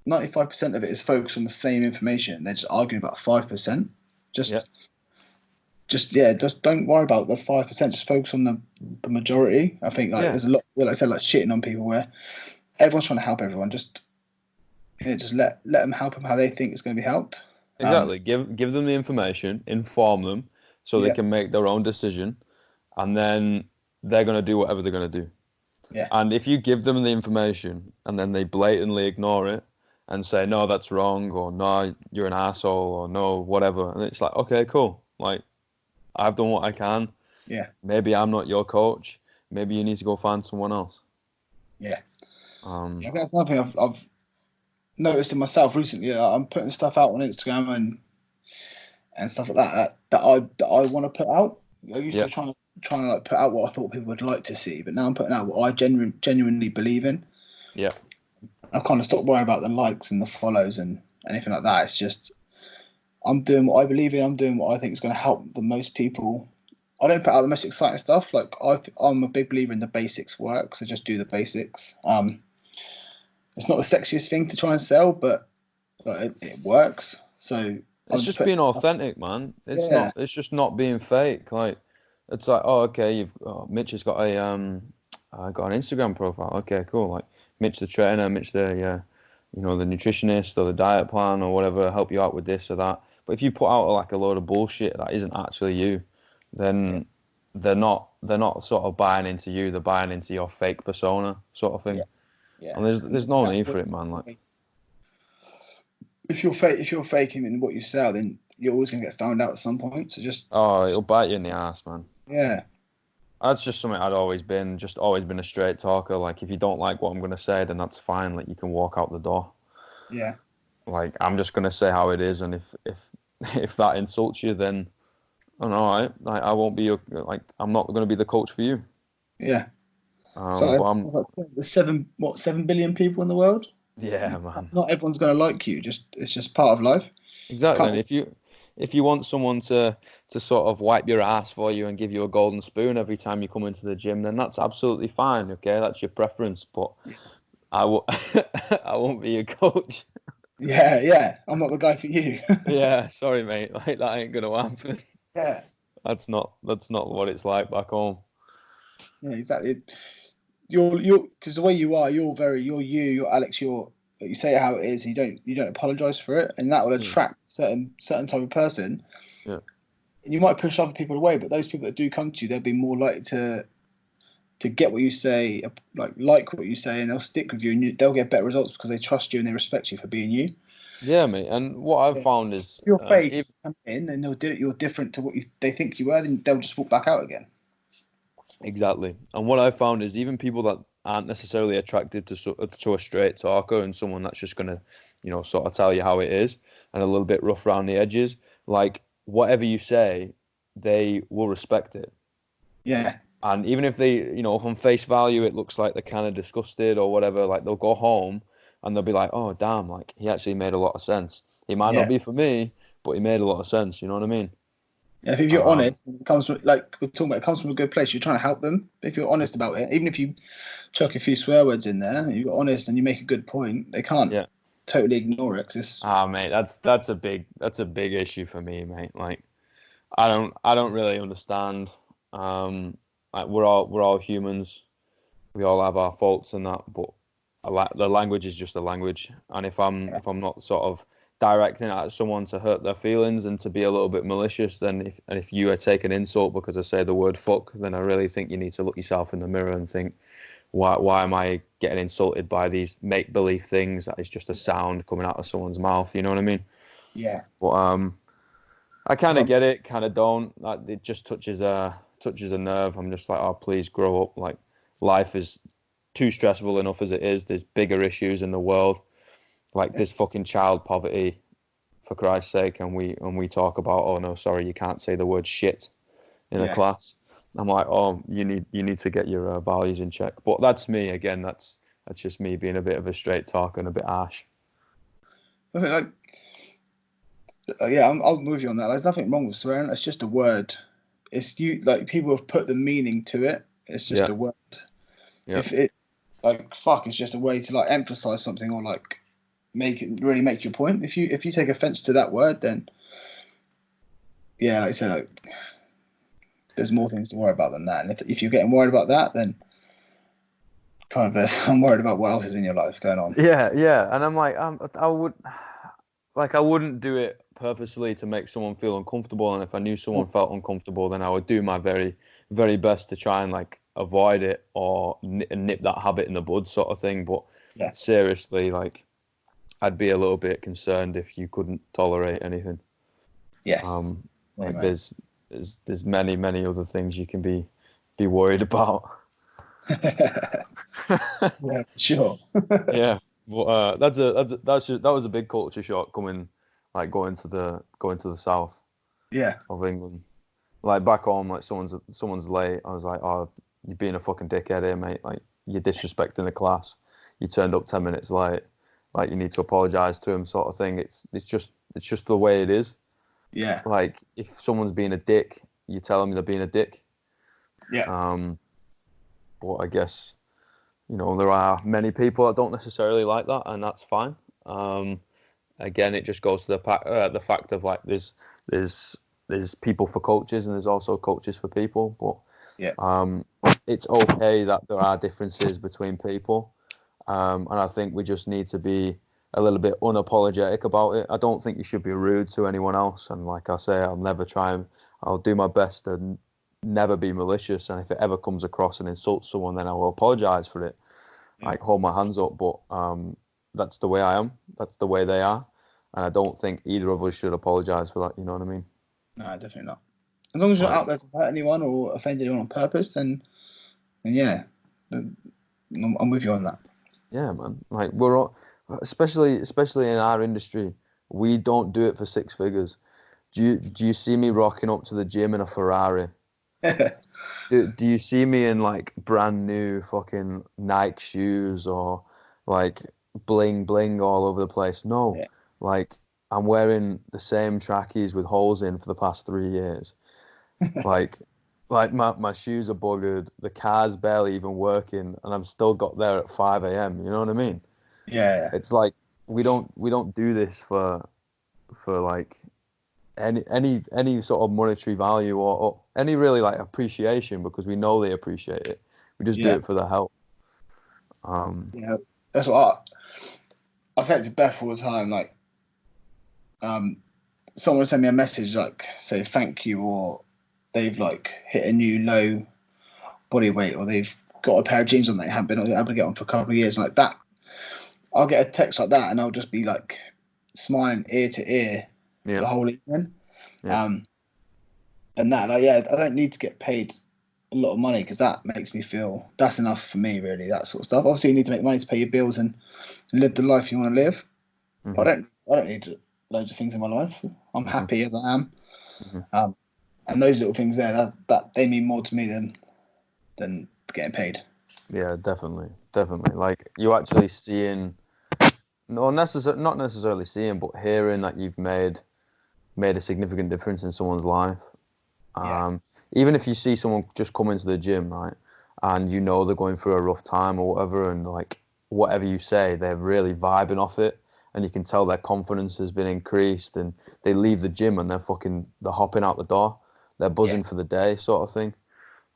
95% of it is focused on the same information. They're just arguing about 5%. Just don't worry about the 5%. Just focus on the majority. I think there's a lot, like I said, like shitting on people where everyone's trying to help everyone. Just let them help them how they think it's going to be helped. Exactly. Give them the information, inform them so they can make their own decision, and then they're going to do whatever they're going to do. Yeah. And if you give them the information and then they blatantly ignore it and say, no, that's wrong, or no, you're an asshole, or no, whatever, and it's like, okay, cool. Like, I've done what I can. Yeah. Maybe I'm not your coach. Maybe you need to go find someone else. Yeah. That's another thing I've noticed in myself recently. I'm putting stuff out on Instagram and stuff like that I want to put out. I used to trying to like put out what I thought people would like to see, but now I'm putting out what I genuinely believe in. Yeah. I kind of stopped worrying about the likes and the follows and anything like that. It's just I'm doing what I believe in. I'm doing what I think is going to help the most people. I don't put out the most exciting stuff. Like I'm a big believer in the basics work, so just do the basics. It's not the sexiest thing to try and sell, but it works. So it's just being authentic, man. It's not. It's just not being fake. Like, it's like, oh, okay, Mitch has got got an Instagram profile. Okay, cool. Like, Mitch the trainer, Mitch the the nutritionist or the diet plan or whatever, help you out with this or that. But if you put out like a load of bullshit that isn't actually you, then they're not sort of buying into you. They're buying into your fake persona, sort of thing. Yeah. And there's no need for it, man. Like, if you're faking in what you sell, then you're always gonna get found out at some point. So just it'll bite you in the ass, man. Yeah. That's just something I'd always been a straight talker. Like, if you don't like what I'm going to say, then that's fine. Like, you can walk out the door. Yeah. Like, I'm just going to say how it is. And if that insults you, then all right. I won't be I'm not going to be the coach for you. Yeah. But I'm, There's 7 billion people in the world. yeah, man. Not everyone's going to like you. It's just part of life. Exactly. And if you want someone to sort of wipe your ass for you and give you a golden spoon every time you come into the gym, then that's absolutely fine. Okay, that's your preference. But I I won't be your coach. Yeah. I'm not the guy for you. Yeah, sorry, mate. Like, that ain't gonna happen. Yeah. That's not what it's like back home. Yeah, exactly. You're because the way you are, you're Alex. You say it how it is. You don't apologize for it, and that will Yeah. attract certain type of person. Yeah. And you might push other people away, but those people that do come to you, they'll be more likely to get what you say, like what you say, and they'll stick with you, and they'll get better results because they trust you and they respect you for being you. Yeah, mate. And what I've Yeah. found is, If you're fake, come in and you're different to what they think you were, then they'll just walk back out again. exactly. And what I've found is, even people that aren't necessarily attracted to a straight talker and someone that's just gonna, sort of tell you how it is and a little bit rough around the edges, like, whatever you say, they will respect it. Yeah. And even if they, if on face value it looks like they're kind of disgusted or whatever, like, they'll go home and they'll be like, oh damn, like, he actually made a lot of sense. He might not Yeah. be for me, but he made a lot of sense. You know what I mean? Yeah, if you're Um, honest, it comes from like we're talking about, it comes from a good place. You're trying to help them. If you're honest about it, even if you chuck a few swear words in there, you're honest and you make a good point. They can't yeah. totally ignore it because Mate, that's a big issue for me, mate. Like, I don't really understand. Like, we're all humans. We all have our faults and that, but the language is just a language. And if I'm not sort of directing it at someone to hurt their feelings and to be a little bit malicious, then if you take an insult because I say the word fuck, then I really think you need to look yourself in the mirror and think, why am I getting insulted by these make believe things that is just a sound coming out of someone's mouth? You know what I mean? yeah, But I kind of so, get it, kind of don't. Like, it just touches a nerve. I'm just like, oh, please grow up. Like, life is too stressful enough as it is. There's bigger issues in the world. Like, there's fucking child poverty, for Christ's sake, and we talk about, oh no, sorry, you can't say the word shit in a yeah. class. I'm like, oh, you need to get your values in check. But that's me again. That's just me being a bit of a straight talker and a bit harsh. I think yeah, I'm with you on that. There's nothing wrong with swearing. It's just a word. It's you like people have put the meaning to it. It's just Yeah, a word. yeah, If it like fuck, it's just a way to like emphasize something or like make your point. If you take offense to that word, then yeah, like I said, like there's more things to worry about than that. And if you're getting worried about that, then kind of I'm worried about what else is in your life going on. yeah. And I'm like, I wouldn't do it purposely to make someone feel uncomfortable. And if I knew someone felt uncomfortable, then I would do my very, very best to try and, like, avoid it or nip that habit in the bud, sort of thing. But Yeah. seriously, like, I'd be a little bit concerned if you couldn't tolerate anything. Yes. Um, Right, like, mate. there's many, many other things you can be worried about. Yeah, sure. Yeah, but that was a big culture shock coming, like, going to the south Yeah. of England. Like, back home, like, someone's late. I was like, oh, you're being a fucking dickhead here, mate. Like, you're disrespecting the class. You turned up 10 minutes late. Like, you need to apologize to him, sort of thing. It's just the way it is. Yeah. Like, if someone's being a dick, you tell them they're being a dick. Yeah. Um, but I guess, there are many people that don't necessarily like that, and that's fine. Again, it just goes to the fact of, like, there's people for coaches and there's also coaches for people. Yeah. But it's okay that there are differences between people, and I think we just need to be a little bit unapologetic about it. I don't think you should be rude to anyone else, and like I say, I'll do my best to never be malicious. And if it ever comes across and insults someone, then I will apologize for it. Yeah. Like, hold my hands up. But that's the way I am. That's the way they are. And I don't think either of us should apologize for that. You know what I mean? No, definitely not. as long as you're not Like, out there to hurt anyone or offend anyone on purpose, then yeah, then I'm with you on that. yeah, man. Like we're all, especially in our industry, we don't do it for six figures. Do you see me rocking up to the gym in a Ferrari? Do you see me in like brand new fucking Nike shoes or like bling bling all over the place? No, Yeah. like I'm wearing the same trackies with holes in for the past 3 years. Like, like my shoes are buggered, the car's barely even working, and I'm still got there at 5 a.m. You know what I mean? Yeah. It's like we don't do this for like any sort of monetary value or any really like appreciation because we know they appreciate it. We just do Yeah. it for the help. Yeah. That's what I say it to Beth all the time. Like, someone send me a message like say thank you, or they've like hit a new low body weight, or they've got a pair of jeans on that they haven't been able to get on for a couple of years, like that. I'll get a text like that, and I'll just be like smiling ear to ear for Yeah, the whole evening. yeah, Um, and that, like, yeah, I don't need to get paid a lot of money because that makes me feel that's enough for me, really. That sort of stuff. Obviously, you need to make money to pay your bills and live the life you want to live. hmm But I don't need loads of things in my life. I'm hmm happy as I am. hmm Um, and those little things there, that they mean more to me than getting paid. yeah, definitely. Like you actually seeing, not necessarily seeing, but hearing that you've made a significant difference in someone's life. Yeah, Even if you see someone just come into the gym, right, and you know they're going through a rough time or whatever, and like whatever you say, they're really vibing off it, and you can tell their confidence has been increased, and they leave the gym and they're hopping out the door, they're yeah, buzzing for the day, sort of thing,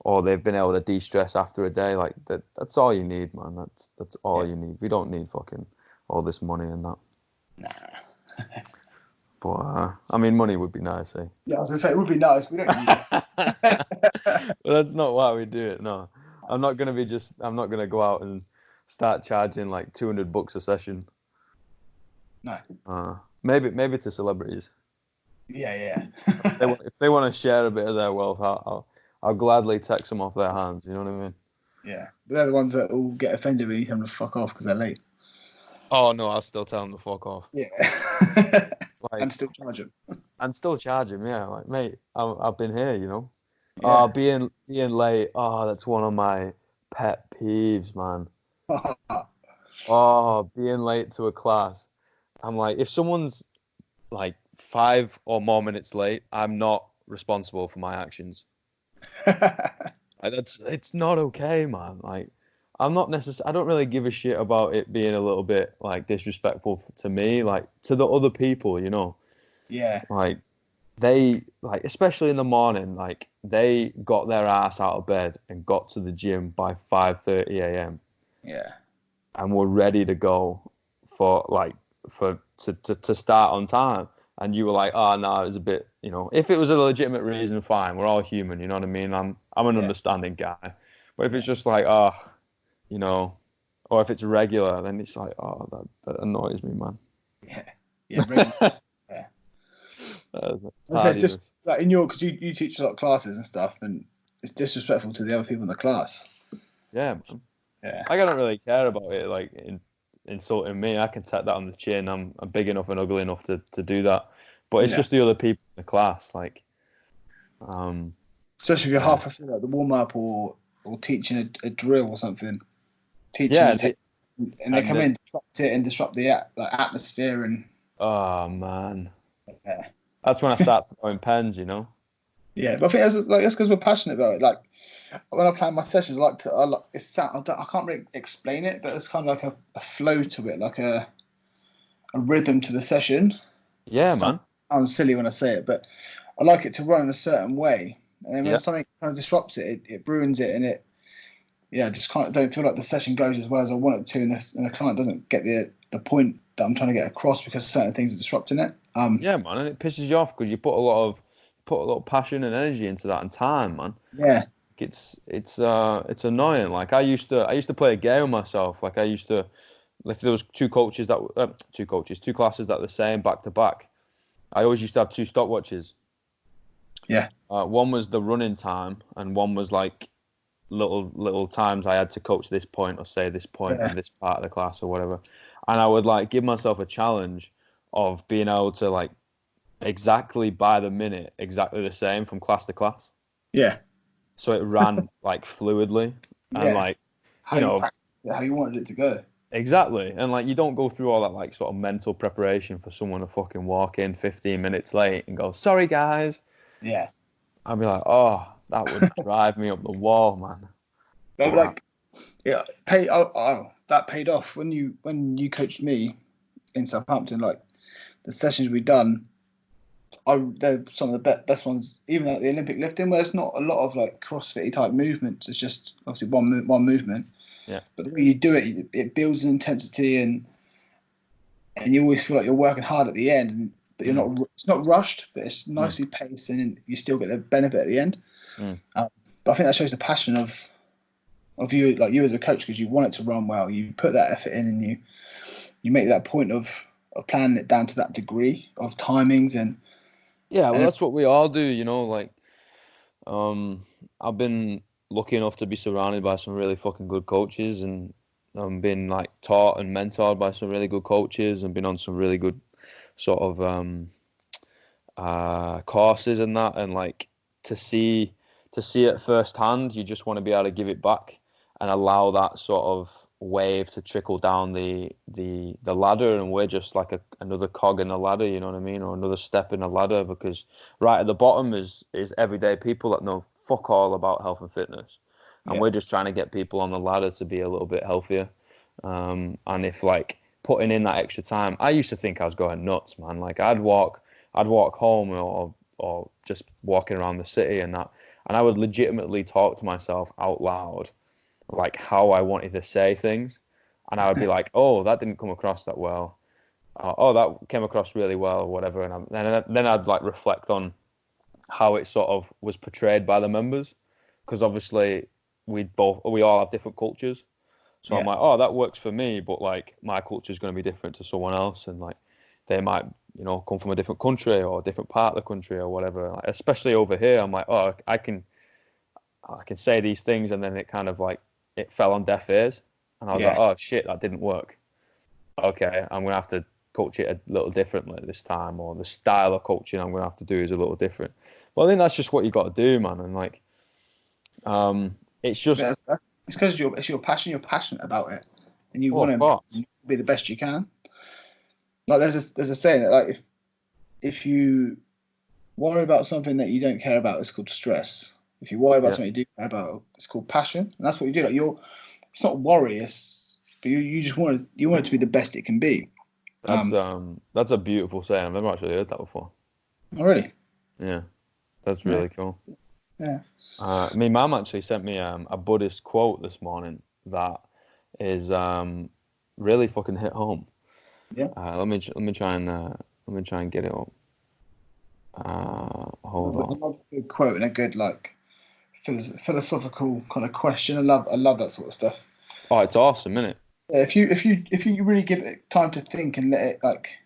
or they've been able to de-stress after a day. Like that's all you need, man. That's all yeah. you need. We don't need fucking all this money and that. Nah. But I mean, money would be nice, eh? Yeah, I was gonna say it would be nice. We don't need it. Well, that's not why we do it. No, I'm not gonna go out and start charging like $200 a session. No. Maybe to celebrities. Yeah, yeah. If they want to share a bit of their wealth, I'll gladly take some off their hands. You know what I mean? Yeah. But they're the ones that all get offended when you tell them to fuck off because they're late. Oh no, I'll still tell them to fuck off. Yeah. Like, And still charge them. and still charge them. Yeah, like mate, I've been here. You know. Yeah. Being late. Oh, that's one of my pet peeves, man. Oh, being late to a class. I'm like, if someone's like 5 or more minutes late, I'm not responsible for my actions. Like, it's not okay, man. Like I'm not necessarily. I don't really give a shit about it being a little bit like disrespectful to me, like to the other people, you know. Yeah. Like they like especially in the morning, like they got their ass out of bed and got to the gym by 5:30 a.m. Yeah. and were ready to go for like to start on time. And you were like, oh no, it was a bit, you know, if it was a legitimate reason, fine. We're all human, you know what I mean? I'm an Yeah. understanding guy. But if Yeah. it's just like, oh, you know, or if it's regular, then it's like, oh, that annoys me, man. Yeah. Yeah. Regular. Yeah. I say it's just Tardiness. like in your because you teach a lot of classes and stuff, and it's disrespectful to the other people in the class. Yeah, man. Yeah. Like I don't really care about it, like insulting me. I can take that on the chin. I'm big enough and ugly enough to do that. But it's Yeah. just the other people in the class, like, um, Especially if you're yeah, halfway through like the warm up or teaching a drill or something, teaching yeah, a technique, and they and come in, disrupt it, and disrupt the like, atmosphere and oh man, yeah. that's when I start throwing pens, you know. Yeah, but I think that's because we're passionate about it. Like when I plan my sessions, I like I can't really explain it, but it's kind of like a flow to it, like a rhythm to the session. Yeah, Sounds man. silly when I say it, but I like it to run in a certain way. And then when Yeah, something kind of disrupts it, it ruins it, and I just kind of don't feel like the session goes as well as I want it to, and the client doesn't get the point that I'm trying to get across because certain things are disrupting it. yeah, man, and it pisses you off because you put a lot of passion and energy into that and time, man. Yeah, It's annoying. Like I used to play a game with myself. Like I used to, if there was two classes that were the same back to back, I always used to have two stopwatches. Yeah. One was the running time, and one was like little times I had to coach this point or say this point Yeah. in this part of the class or whatever. And I would like give myself a challenge of being able to like exactly by the minute, exactly the same from class to class. Yeah. So it ran like fluidly and Yeah. like, How you you know, practice it, how you wanted it to go. exactly. And like you don't go through all that like sort of mental preparation for someone to fucking walk in 15 minutes late and go, sorry guys. Yeah. I'd be like, oh, that would drive me up the wall, man. But But like, yeah, that paid off when you coached me in Southampton. Like the sessions we done, they're some of the best ones. Even at the Olympic lifting, where there's not a lot of like CrossFit type movements. It's just obviously one movement. yeah. But the way you do it, it builds an intensity, and you always feel like you're working hard at the end. But you're Mm, not. It's not rushed, but it's mm, nicely paced, and you still get the benefit at the end. mm. But I think that shows the passion of you, like you as a coach, because you want it to run well. You put that effort in, and you make that point of planning it down to that degree of timings Yeah, well, and that's what we all do, like, I've been lucky enough to be surrounded by some really fucking good coaches and been like taught and mentored by some really good coaches and been on some really good sort of courses and that and like to see it firsthand, you just want to be able to give it back and allow that sort of wave to trickle down the ladder, and we're just like another cog in the ladder, you know what I mean, or another step in the ladder, because right at the bottom is everyday people that know fuck all about health and fitness, and yeah, we're just trying to get people on the ladder to be a little bit healthier. And if like putting in that extra time, I used to think I was going nuts, man. Like I'd walk home or just walking around the city and that, and I would legitimately talk to myself out loud, like how I wanted to say things, and I would be like, "Oh, that didn't come across that well. Oh, that came across really well, or whatever." And then I'd like reflect on how it sort of was portrayed by the members, because obviously we all have different cultures. So I'm yeah, like, oh, that works for me, but like my culture is going to be different to someone else, and like they might, come from a different country or a different part of the country or whatever. Like, especially over here, I'm like, oh, I can say these things, and then it kind of like it fell on deaf ears, and I was like, yeah. oh shit, that didn't work. Okay, I'm gonna have to coach it a little differently this time, or the style of coaching I'm gonna have to do is a little different. Well, I think that's just what you got to do, man, and like, it's just, But it's because it's your passion. You're passionate about it, and you oh, want of to course, be the best you can. Like there's a saying that like if you worry about something that you don't care about, it's called stress. If you worry about yeah. something you do care about, it's called passion, and that's what you do. Like it's not worry, but you just want it to be the best it can be. That's a beautiful saying. I've never actually heard that before. Oh, really? Yeah, that's Yeah, really cool. yeah, My mum actually sent me a Buddhist quote this morning that is really fucking hit home. yeah. Let me try and get it up. Hold I on. love a good quote and a good like philosophical kind of question. I love that sort of stuff. Oh, it's awesome, isn't it? Yeah, if you really give it time to think and let it like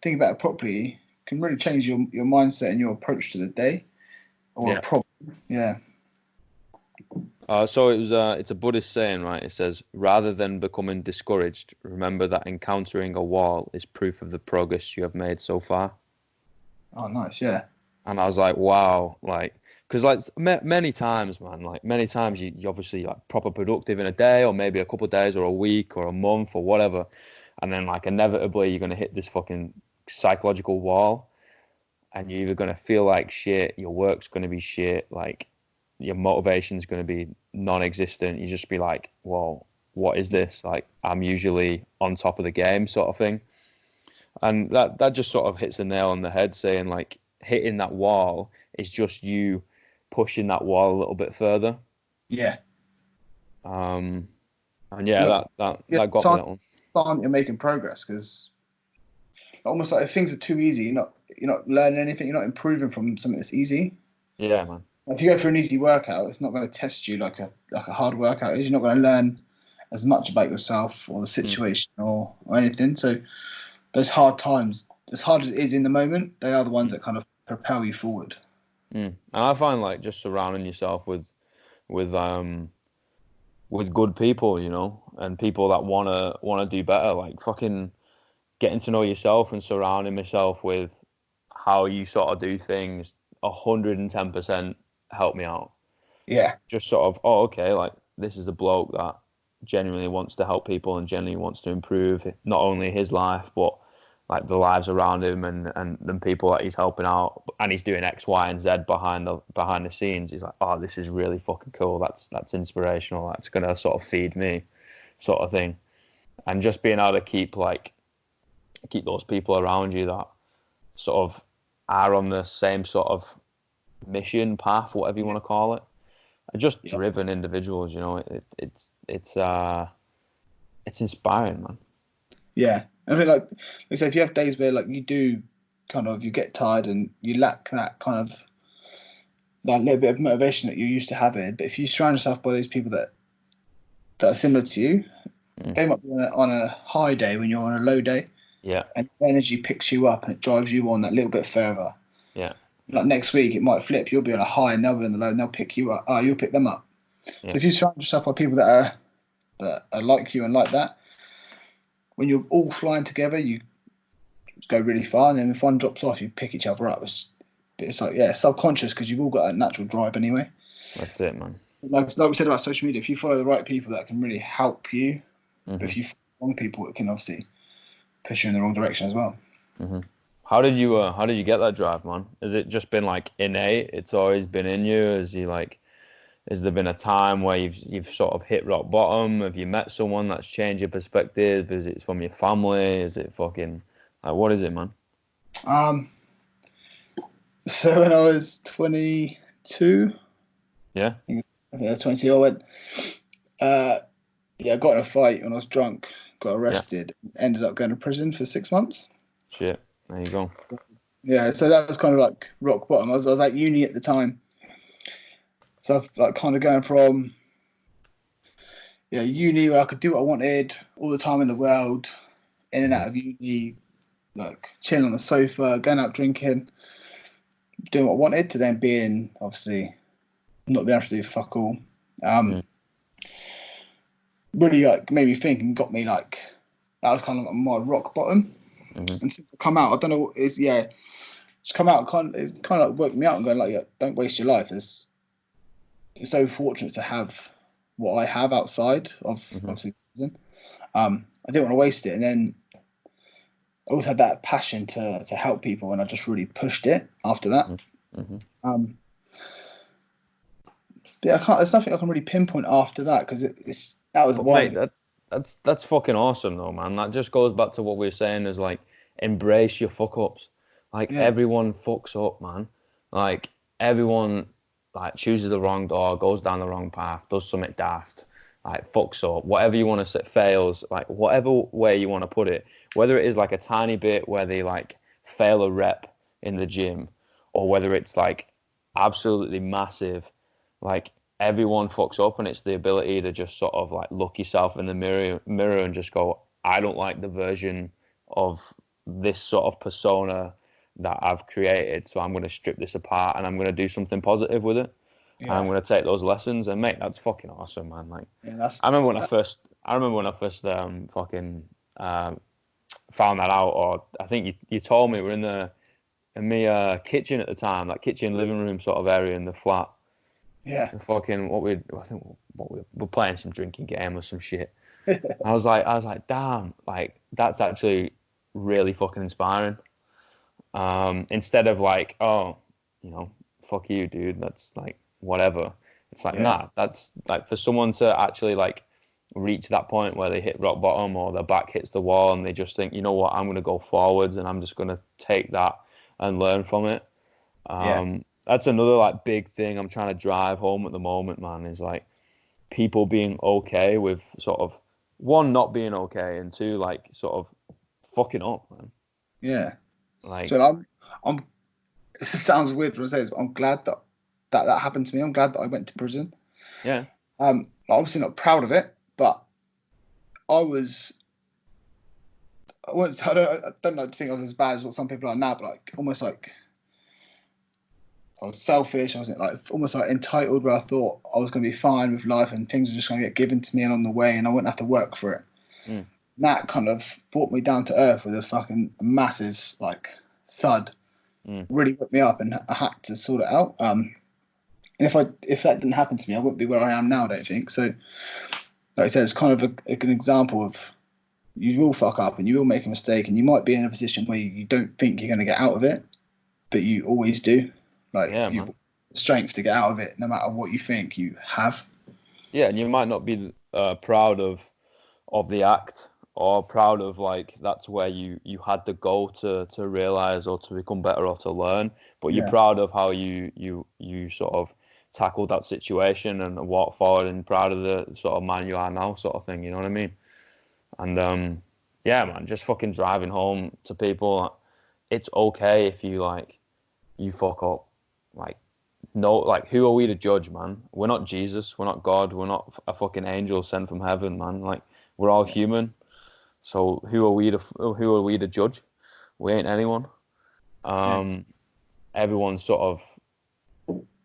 think about it properly, it can really change your mindset and your approach to the day or a Yeah. problem. Yeah, So it's a Buddhist saying, right? It says, rather than becoming discouraged, remember that encountering a wall is proof of the progress you have made so far. oh nice, yeah, And I was like, wow, like, because like many times, man, like many times you obviously like proper productive in a day or maybe a couple of days or a week or a month or whatever, and then like inevitably you're gonna hit this fucking psychological wall, and you're either gonna feel like shit, your work's gonna be shit, like your motivation's gonna be non-existent. You just be like, whoa, what is this? Like I'm usually on top of the game, sort of thing. And that just sort of hits the nail on the head, saying like hitting that wall is just you pushing that wall a little bit further. yeah. Um, and yeah, You're not, you're that got me that one. you're making progress because almost like if things are too easy, you're not learning anything. You're not improving from something that's easy. Yeah, man. If you go for an easy workout, it's not going to test you like a hard workout is. You're not going to learn as much about yourself or the Mm. situation or anything. So those hard times, as hard as it is in the moment, they are the ones Mm. that kind of propel you forward. And I find like just surrounding yourself with good people, you know, and people that wanna do better. Like fucking getting to know yourself and surrounding myself with how you sort of do things. 110% help me out. Yeah, Just sort of, oh, okay, like this is a bloke that genuinely wants to help people and genuinely wants to improve not only his life but like the lives around him and the people that he's helping out, and he's doing X, Y, and Z behind the scenes. He's like, oh, this is really fucking cool. That's inspirational. That's gonna sort of feed me, sort of thing. And just being able to keep those people around you that sort of are on the same sort of mission path, whatever you want to call it, are just yeah, driven individuals. You know, it's inspiring, man. yeah. I mean, like I said, if you have days where like you do kind of you get tired and you lack that kind of that little bit of motivation that you're used to having, but if you surround yourself by those people that are similar to you, Mm. they might be on a high day when you're on a low day, Yeah, and energy picks you up and it drives you on that little bit further. yeah, Like next week, it might flip. You'll be on a high and they'll be on the low, and they'll pick you up. Oh, you'll pick them up. So yeah. if you surround yourself by people that are like you and like that, when you're all flying together, you go really far. And then if one drops off, you pick each other up. It's like subconscious because you've all got a natural drive anyway. That's it, man. Like we said about social media, if you follow the right people, that can really help you. But Hmm. if you follow the wrong people, it can obviously push you in the wrong direction as well. Hmm. How did you get that drive, man? Has it just been like innate? It's always been in you? Has there been a time where you've sort of hit rock bottom? Have you met someone that's changed your perspective? Is it from your family? Is it fucking like what is it, man? Um, so when I was 22, Yeah, I think I was 22, I went. Uh, yeah, I got in a fight when I was drunk, got yeah. arrested, ended up going to prison for 6 months. Shit. There you go. Yeah, so that was kind of like rock bottom. I was at uni at the time, so I've like kind of going from uni where I could do what I wanted all the time in the world, in and Hmm. out of uni, like chilling on the sofa, going out drinking, doing what I wanted, to then being obviously not being able to do fuck all. Mm. Really like made me think and got me like that was kind of like my rock bottom. Hmm. And since I come out, I don't know, just come out it kind of like worked me out and going like, yeah, don't waste your life. It's so fortunate to have what I have outside of Hmm. obviously prison. I didn't want to waste it, and then I always had that passion to help people, and I just really pushed it after that. Hmm. Um, but yeah, I can't. There's nothing I can really pinpoint after that because it's that was a But while mate, ago. that's fucking awesome though, man. That just goes back to what we were saying is like embrace your fuck ups. Like Yeah, everyone fucks up, man. Like everyone like chooses the wrong door, goes down the wrong path, does something daft, like fucks up, whatever you want to say, fails, like whatever way you want to put it. Whether it is like a tiny bit where they like fail a rep in the gym, or whether it's like absolutely massive, like everyone fucks up, and it's the ability to just sort of like look yourself in the mirror and just go, I don't like the version of this sort of persona that I've created, so I'm going to strip this apart and I'm going to do something positive with it. And I'm yeah, going to take those lessons, and mate, that's fucking awesome, man. Like yeah. I remember when I first fucking um found that out, or I think you told me we were in the kitchen at the time, like kitchen living room sort of area in the flat. Yeah, And fucking I think what we were playing some drinking game or some shit. yeah, I was like, damn, like that's actually really fucking inspiring. Instead of like, oh, you know, fuck you, dude. That's like whatever. It's like, yeah, nah, that's like for someone to actually like reach that point where they hit rock bottom or their back hits the wall and they just think, you know what, I'm gonna go forwards and I'm just gonna take that and learn from it. yeah, That's another like big thing I'm trying to drive home at the moment, man, is like people being okay with sort of one not being okay and two like sort of fucking up, man. yeah. So Like, I'm. It sounds weird when I say this, but I'm glad that happened to me. I'm glad that I went to prison. yeah, Obviously not proud of it, but I was. I don't like to think I was as bad as what some people are now, but like almost like I was selfish. I was like almost like entitled, where I thought I was going to be fine with life and things were just going to get given to me along the way, and I wouldn't have to work for it. Mm. That kind of brought me down to earth with a fucking massive like thud. Really whipped me up, and I had to sort it out. And if that didn't happen to me, I wouldn't be where I am now. I don't think so. Like I said, it's kind of an example of you will fuck up and you will make a mistake, and you might be in a position where you don't think you're going to get out of it, but you always do. Like you've the strength to get out of it, no matter what you think you have. Yeah, and you might not be proud of the act, or proud of like that's where you had the goal to realize or to become better or to learn, but you're proud of how you sort of tackled that situation and walked forward, and proud of the sort of man you are now, sort of thing. You know what I mean? And yeah, man, just fucking driving home to people. It's okay if you fuck up. Like, no, like, who are we to judge, man? We're not Jesus. We're not God. We're not a fucking angel sent from heaven, man. Like, we're all human. So who are we to judge? We ain't anyone. Everyone sort of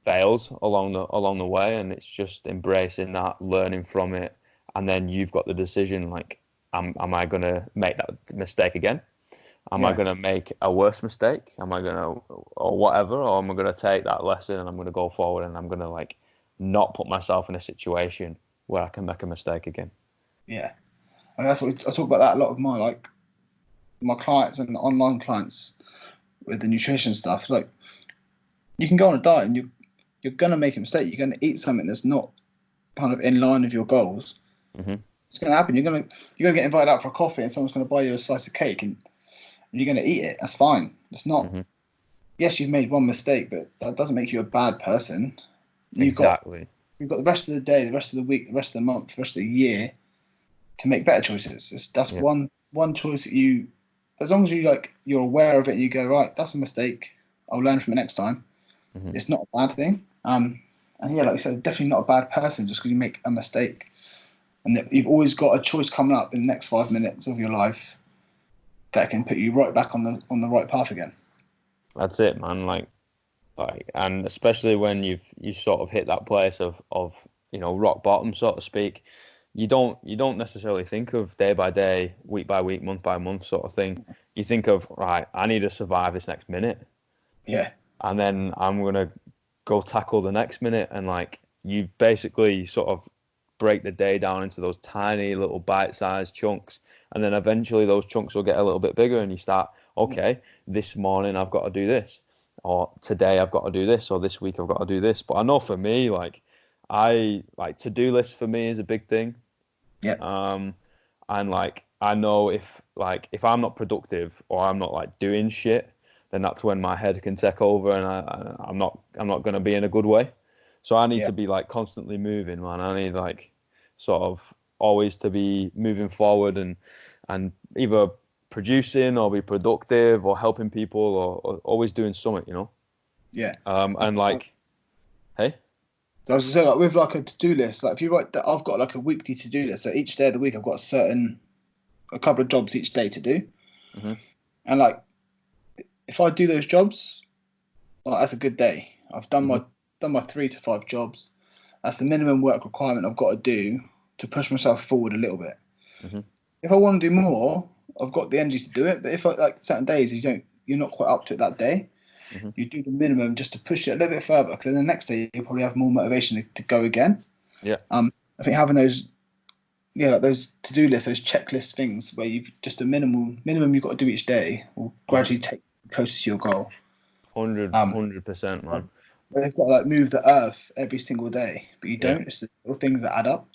fails along the way, and it's just embracing that, learning from it, and then you've got the decision. Like, am I gonna make that mistake again? Am I gonna make a worse mistake? Am I gonna, or whatever, or am I gonna take that lesson and I'm gonna go forward and I'm gonna like not put myself in a situation where I can make a mistake again? Yeah. And that's what I talk about that a lot of my clients and online clients with the nutrition stuff. Like, you can go on a diet and you're gonna make a mistake. You're gonna eat something that's not kind of in line with your goals. Mm-hmm. It's gonna happen. You're gonna get invited out for a coffee and someone's gonna buy you a slice of cake and you're gonna eat it. That's fine. It's not. Mm-hmm. Yes, you've made one mistake, but that doesn't make you a bad person. Exactly. You've got the rest of the day, the rest of the week, the rest of the month, the rest of the year to make better choices. That's one choice that you, as long as you're aware of it and you go, right, that's a mistake, I'll learn from it next time. Mm-hmm. It's not a bad thing. And yeah, like you said, definitely not a bad person just because you make a mistake. And you've always got a choice coming up in the next 5 minutes of your life that can put you right back on the right path again. That's it, man. Like, and especially when you sort of hit that place of rock bottom, so to speak, you don't necessarily think of day by day, week by week, month by month sort of thing. You think of, right, I need to survive this next minute. Yeah. And then I'm gonna go tackle the next minute, and like, you basically sort of break the day down into those tiny little bite-sized chunks, and then eventually those chunks will get a little bit bigger, and you start, okay, this morning I've got to do this, or today I've got to do this, or this week I've got to do this. But I know for me, like, to-do list for me is a big thing. Yeah. And like, I know if I'm not productive or I'm not like doing shit, then that's when my head can take over, and I'm not going to be in a good way. So I need to be like constantly moving, man. I need like sort of always to be moving forward and either producing or be productive or helping people or always doing something, you know? Yeah. And like, hey? So I was saying, like, with like a to-do list, like if you write that, I've got like a weekly to-do list. So each day of the week, I've got a couple of jobs each day to do. Mm-hmm. And like, if I do those jobs, like, that's a good day. I've done my 3 to 5 jobs. That's the minimum work requirement I've got to do to push myself forward a little bit. Mm-hmm. If I want to do more, I've got the energy to do it. But if like certain days you're not quite up to it that day, you do the minimum just to push it a little bit further. Because then the next day you'll probably have more motivation to go again. Yeah. I think having those, like those to-do lists, those checklist things where you've just a minimum you've got to do each day will gradually take you closer to your goal. 100%, man. They've got to like move the earth every single day, but you don't. It's the little things that add up.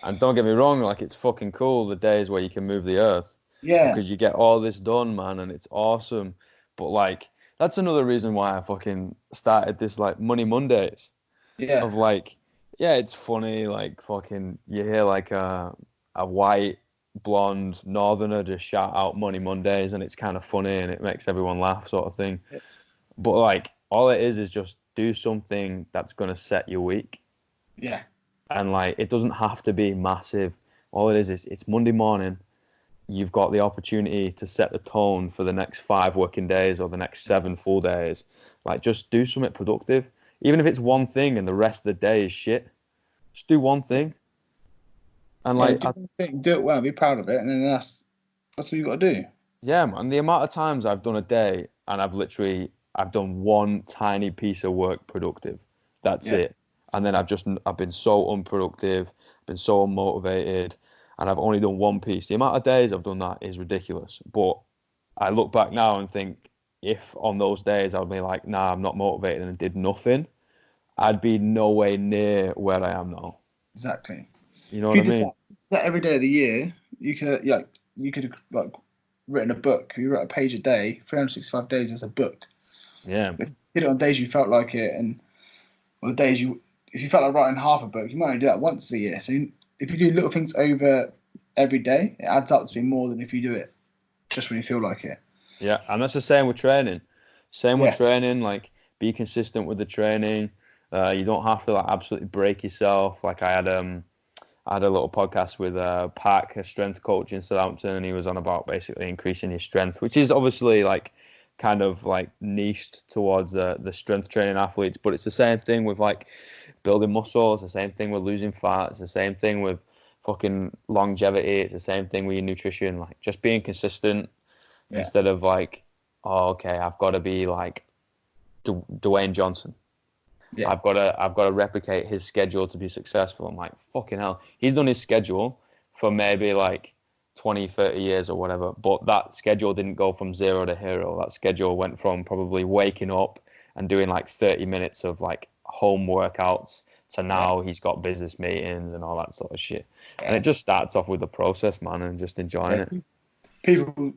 And don't get me wrong, like, it's fucking cool the days where you can move the earth. Yeah. Because you get all this done, man, and it's awesome. But like, that's another reason why I fucking started this like Money Mondays. Yeah. Of like, yeah, it's funny, like fucking you hear like a white blonde northerner just shout out Money Mondays, and it's kind of funny and it makes everyone laugh, sort of thing. Yeah. But like, all it is just do something that's gonna set your week. Yeah. And like, it doesn't have to be massive. All it is it's Monday morning. you've got the opportunity to set the tone for the next 5 working days or the next 7 full days. Like, just do something productive. Even if it's one thing and the rest of the day is shit, just do one thing. And like, do it well, be proud of it, and then that's what you got to do. yeah, man, the amount of times I've done a day and I've done one tiny piece of work productive. That's it. And then I've been so unproductive, been so unmotivated, and I've only done one piece. The amount of days I've done that is ridiculous. But I look back now and think, if on those days I'd be like, nah, I'm not motivated, and did nothing, I'd be no way near where I am now. Exactly. You know If what you I did mean? that every day of the year, you could have like written a book. You wrote a page a day, 365 days as a book. Yeah. If you did it on days you felt like it, and on the days if you felt like writing half a book, you might only do that once a year. So if you do little things over every day, it adds up to be more than if you do it just when you feel like it. Yeah, and that's the same with training. Same with Yeah. training, like, be consistent with the training. You don't have to like absolutely break yourself. Like, I had a little podcast with Pac, a strength coach in Southampton, and he was on about basically increasing your strength, which is obviously like kind of like niched towards the strength training athletes, but it's the same thing with like building muscle. It's the same thing with losing fat. It's the same thing with fucking longevity. It's the same thing with your nutrition. Like, just being consistent. Yeah. Instead of like, oh, okay, I've got to be like Dwayne Johnson. Yeah. I've got to replicate his schedule to be successful. I'm like, fucking hell. He's done his schedule for maybe like 20, 30 years or whatever, but that schedule didn't go from zero to hero. That schedule went from probably waking up and doing like 30 minutes of like home workouts to now he's got business meetings and all that sort of shit. And it just starts off with the process, man, and just enjoying it. People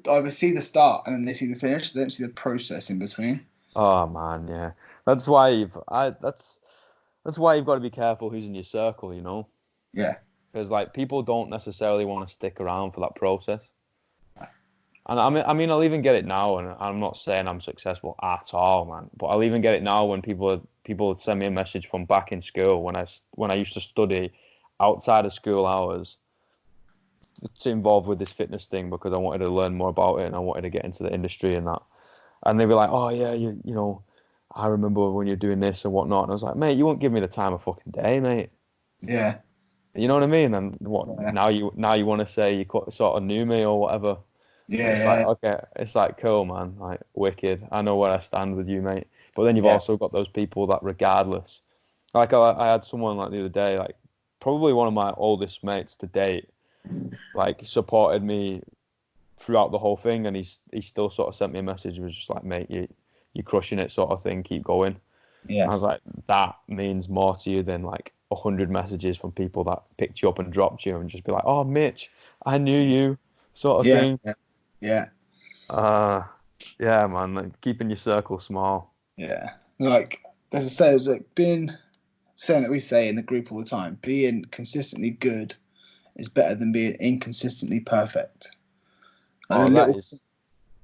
either see the start and then they see the finish. They don't see the process in between. Oh man, yeah. That's why that's why you've got to be careful who's in your circle, you know? Yeah. Because like, people don't necessarily want to stick around for that process. And I mean, I'll even get it now, and I'm not saying I'm successful at all, man. But I'll even get it now when people send me a message from back in school when I used to study outside of school hours to involve with this fitness thing because I wanted to learn more about it and I wanted to get into the industry and that. And they'd be like, "Oh yeah, you know, I remember when you're doing this and whatnot." And I was like, "Mate, you won't give me the time of fucking day, mate." Yeah. You know what I mean? And what Yeah. now you want to say you sort of knew me or whatever? And it's like, Yeah. okay, it's like, cool, man, like, wicked. I know where I stand with you, mate. But then you've Yeah. also got those people that, regardless, like I had someone like the other day, like probably one of my oldest mates to date, like supported me throughout the whole thing, and he still sort of sent me a message. It was just like, mate, you're crushing it, sort of thing. Keep going. Yeah. I was like, that means more to you than like 100 messages from people that picked you up and dropped you, and just be like, oh, Mitch, I knew you, sort of Yeah. thing. Yeah. Yeah. Yeah, man, like, keeping your circle small. Yeah. Like, as I say, it's like being saying that we say in the group all the time, being consistently good is better than being inconsistently perfect. Like Oh, a little.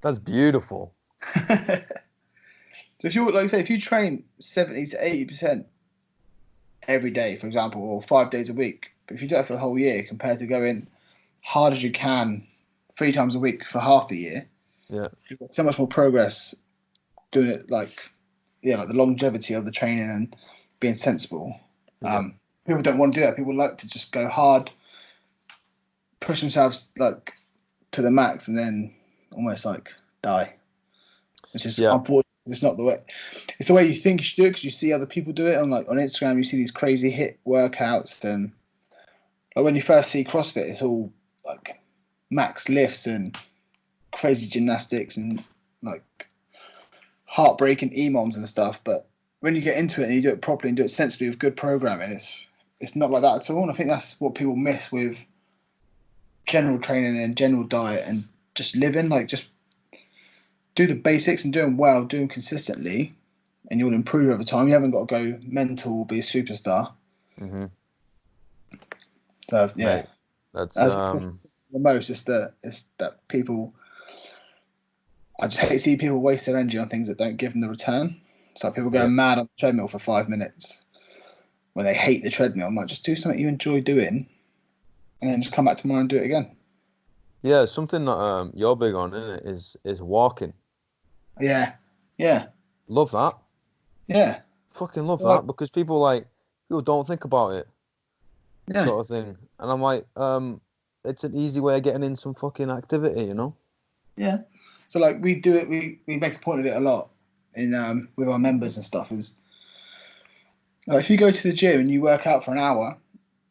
that's beautiful. So if you like, say, if you train 70 to 80% every day, for example, or 5 days a week, but if you do that for the whole year compared to going hard as you can 3 times a week for half the year, Yeah, you've got so much more progress doing it. Like the longevity of the training and being sensible. yeah, People don't want to do that. People like to just go hard, push themselves like to the max, and then almost like die. Which is yeah, unfortunate. It's not the way. It's the way you think you should do it because you see other people do it on Instagram. You see these crazy hit workouts, and like when you first see CrossFit, it's all like max lifts and crazy gymnastics and like heartbreaking EMOMs and stuff. But when you get into it and you do it properly and do it sensibly with good programming, it's not like that at all. And I think that's what people miss with general training and general diet and just living. Like, just do the basics and do them well, do them consistently, and you'll improve over time. You haven't got to go mental or be a superstar. mm-hmm. So yeah, Mate, that's that's the most. It's that people. I just hate to see people waste their energy on things that don't give them the return. It's like people yeah, going mad on the treadmill for 5 minutes when they hate the treadmill. I'm like, just do something you enjoy doing, and then just come back tomorrow and do it again. Yeah, something that you're big on, isn't it? Is walking. Yeah, yeah, Love that. yeah. Fucking love Like, that because people don't think about it, yeah, sort of thing. And I'm like, it's an easy way of getting in some fucking activity, you know? yeah. So like we do it. We make a point of it a lot in with our members and stuff. Is if you go to the gym and you work out for an hour,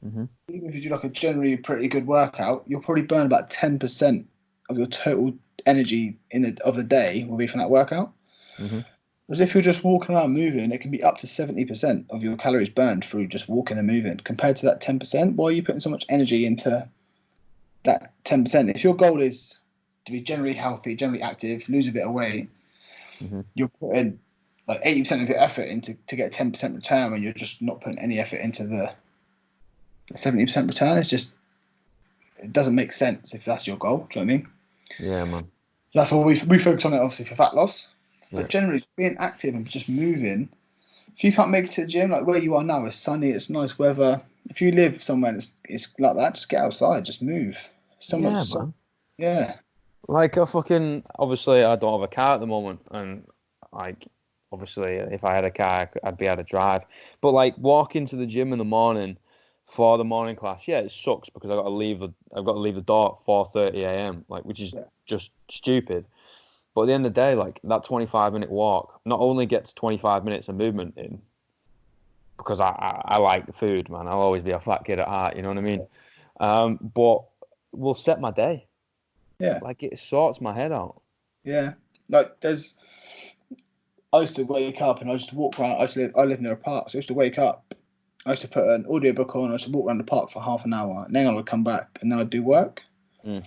Hmm. even if you do like a generally pretty good workout, you'll probably burn about 10% of your total energy of the day will be from that workout. Hmm. Whereas if you're just walking around moving, it can be up to 70% of your calories burned through just walking and moving. Compared to that 10%, why are you putting so much energy into that 10%? If your goal is to be generally healthy, generally active, lose a bit of weight, Hmm. you're putting like 80% of your effort into to get 10% return when you're just not putting any effort into the 70% return. It's just it doesn't make sense if that's your goal. Do you know what I mean? Yeah, man. So that's why we focus on it obviously for fat loss, Yeah. but generally being active and just moving. If you can't make it to the gym, like where you are now, it's sunny, it's nice weather. If you live somewhere it's like that, just get outside, just move. So Yeah, much, so, man. yeah, Like I fucking obviously I don't have a car at the moment, and like obviously if I had a car, I'd be able to drive. But like walking to the gym in the morning for the morning class, yeah, it sucks because I've got to leave the door at 4:30 a.m. like which is yeah, just stupid. But at the end of the day, like that 25-minute walk not only gets 25 minutes of movement in because I like the food, man. I'll always be a fat kid at heart, you know what I mean? But will set my day. yeah, Like it sorts my head out. yeah. Like I used to wake up and I used to walk around. I live near a park, so I used to wake up. I used to put an audiobook on. I used to walk around the park for half an hour, and then I would come back, and then I'd do work. Mm.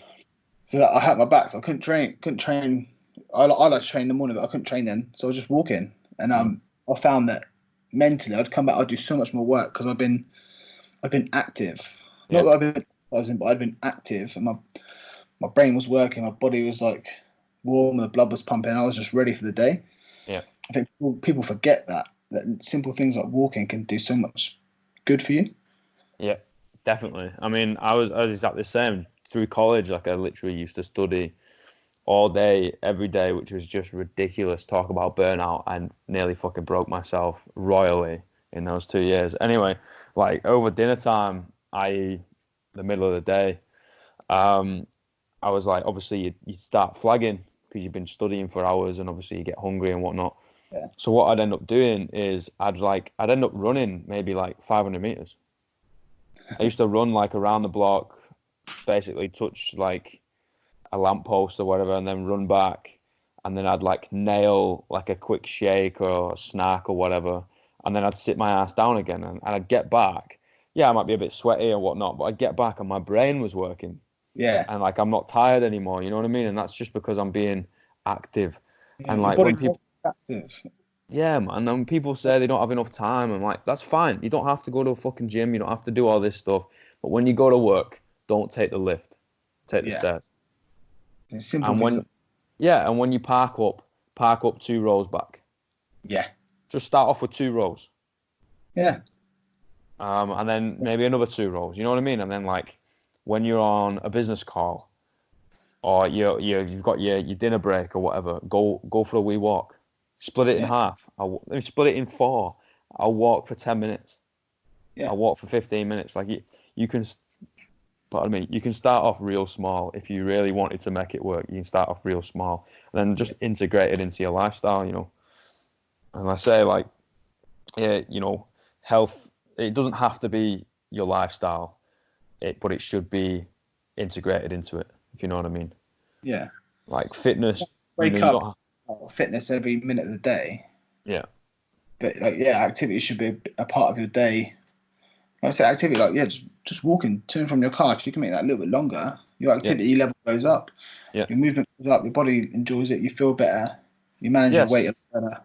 So that I had my back. So I couldn't train. Couldn't train. I like to train in the morning, but I couldn't train then. So I was just walking, and Mm. I found that mentally I'd come back. I'd do so much more work because I've been active. Not Yeah, that I've been exercising, but I'd been active, and my brain was working. My body was like warm, the blood was pumping. I was just ready for the day. yeah, I think people forget that simple things like walking can do so much good for you. yeah, definitely. I mean, I was exactly the same through college. Like I literally used to study all day, every day, which was just ridiculous. Talk about burnout. I nearly fucking broke myself royally in those 2 years. Anyway, like over dinner time, i.e., the middle of the day, um, I was like, obviously you start flagging because you've been studying for hours, and obviously you get hungry and whatnot. Yeah, So what I'd end up doing is I'd end up running maybe like 500 meters. I used to run like around the block, basically touch like a lamppost or whatever, and then run back. And then I'd like nail like a quick shake or a snack or whatever. And then I'd sit my ass down again, and I'd get back. Yeah, I might be a bit sweaty or whatnot, but I'd get back and my brain was working. yeah, And like I'm not tired anymore, you know what I mean? And that's just because I'm being active. yeah. And Your like body when was people, active. yeah, man, and people say they don't have enough time. I'm like, that's fine. You don't have to go to a fucking gym. You don't have to do all this stuff. But when you go to work, don't take the lift. Take the Yeah, stairs. simple And things. Like, yeah, and when you park up 2 rows back. yeah, Just start off with 2 rows. yeah, And then maybe another 2 rows. You know what I mean? And then like when you're on a business call or you've got your dinner break or whatever, go for a wee walk. Split it in yeah, half. Let me split it in four. I'll walk for 10 minutes. yeah, I'll walk for 15 minutes. Like you can, pardon me, you can start off real small if you really wanted to make it work. You can start off real small and then yeah, just integrate it into your lifestyle, And I say like, yeah, health. It doesn't have to be your lifestyle, but it should be integrated into it. If you know what I mean. yeah. Like fitness, Wake you up, don't have. fitness every minute of the day, Yeah. but like yeah, activity should be a part of your day. When I say activity, like yeah, just walking to and from your car. If you can make that a little bit longer, your Yeah. activity level goes up, Yeah. your movement goes up, your body enjoys it, you feel better, you manage your weight Yes. a lot better.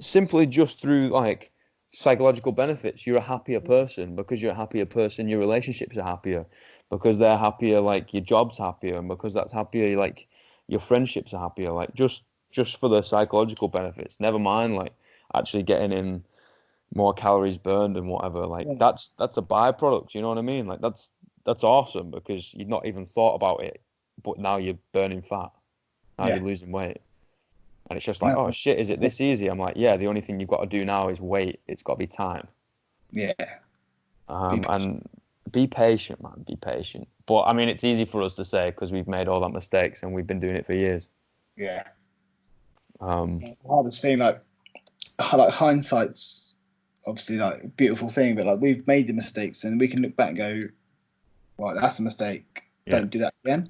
Simply just through like psychological benefits, you're a happier person. Because you're a happier person, your relationships are happier. Because they're happier, like your job's happier, and because that's happier, like your friendships are happier. Like just for the psychological benefits. Never mind like actually getting in more calories burned and whatever. Like Yeah, that's a byproduct. You know what I mean? Like that's awesome because you've not even thought about it but now you're burning fat. Now Yeah. you're losing weight. And it's just like, No. oh shit, is it this easy? I'm like, yeah, the only thing you've got to do now is wait. It's got to be time. Yeah. And be patient, man. Be patient. But I mean, it's easy for us to say because we've made all that mistakes and we've been doing it for years. Yeah. The hardest thing, like hindsight's obviously like a beautiful thing, but like we've made the mistakes and we can look back and go, well, that's a mistake. Don't do that again.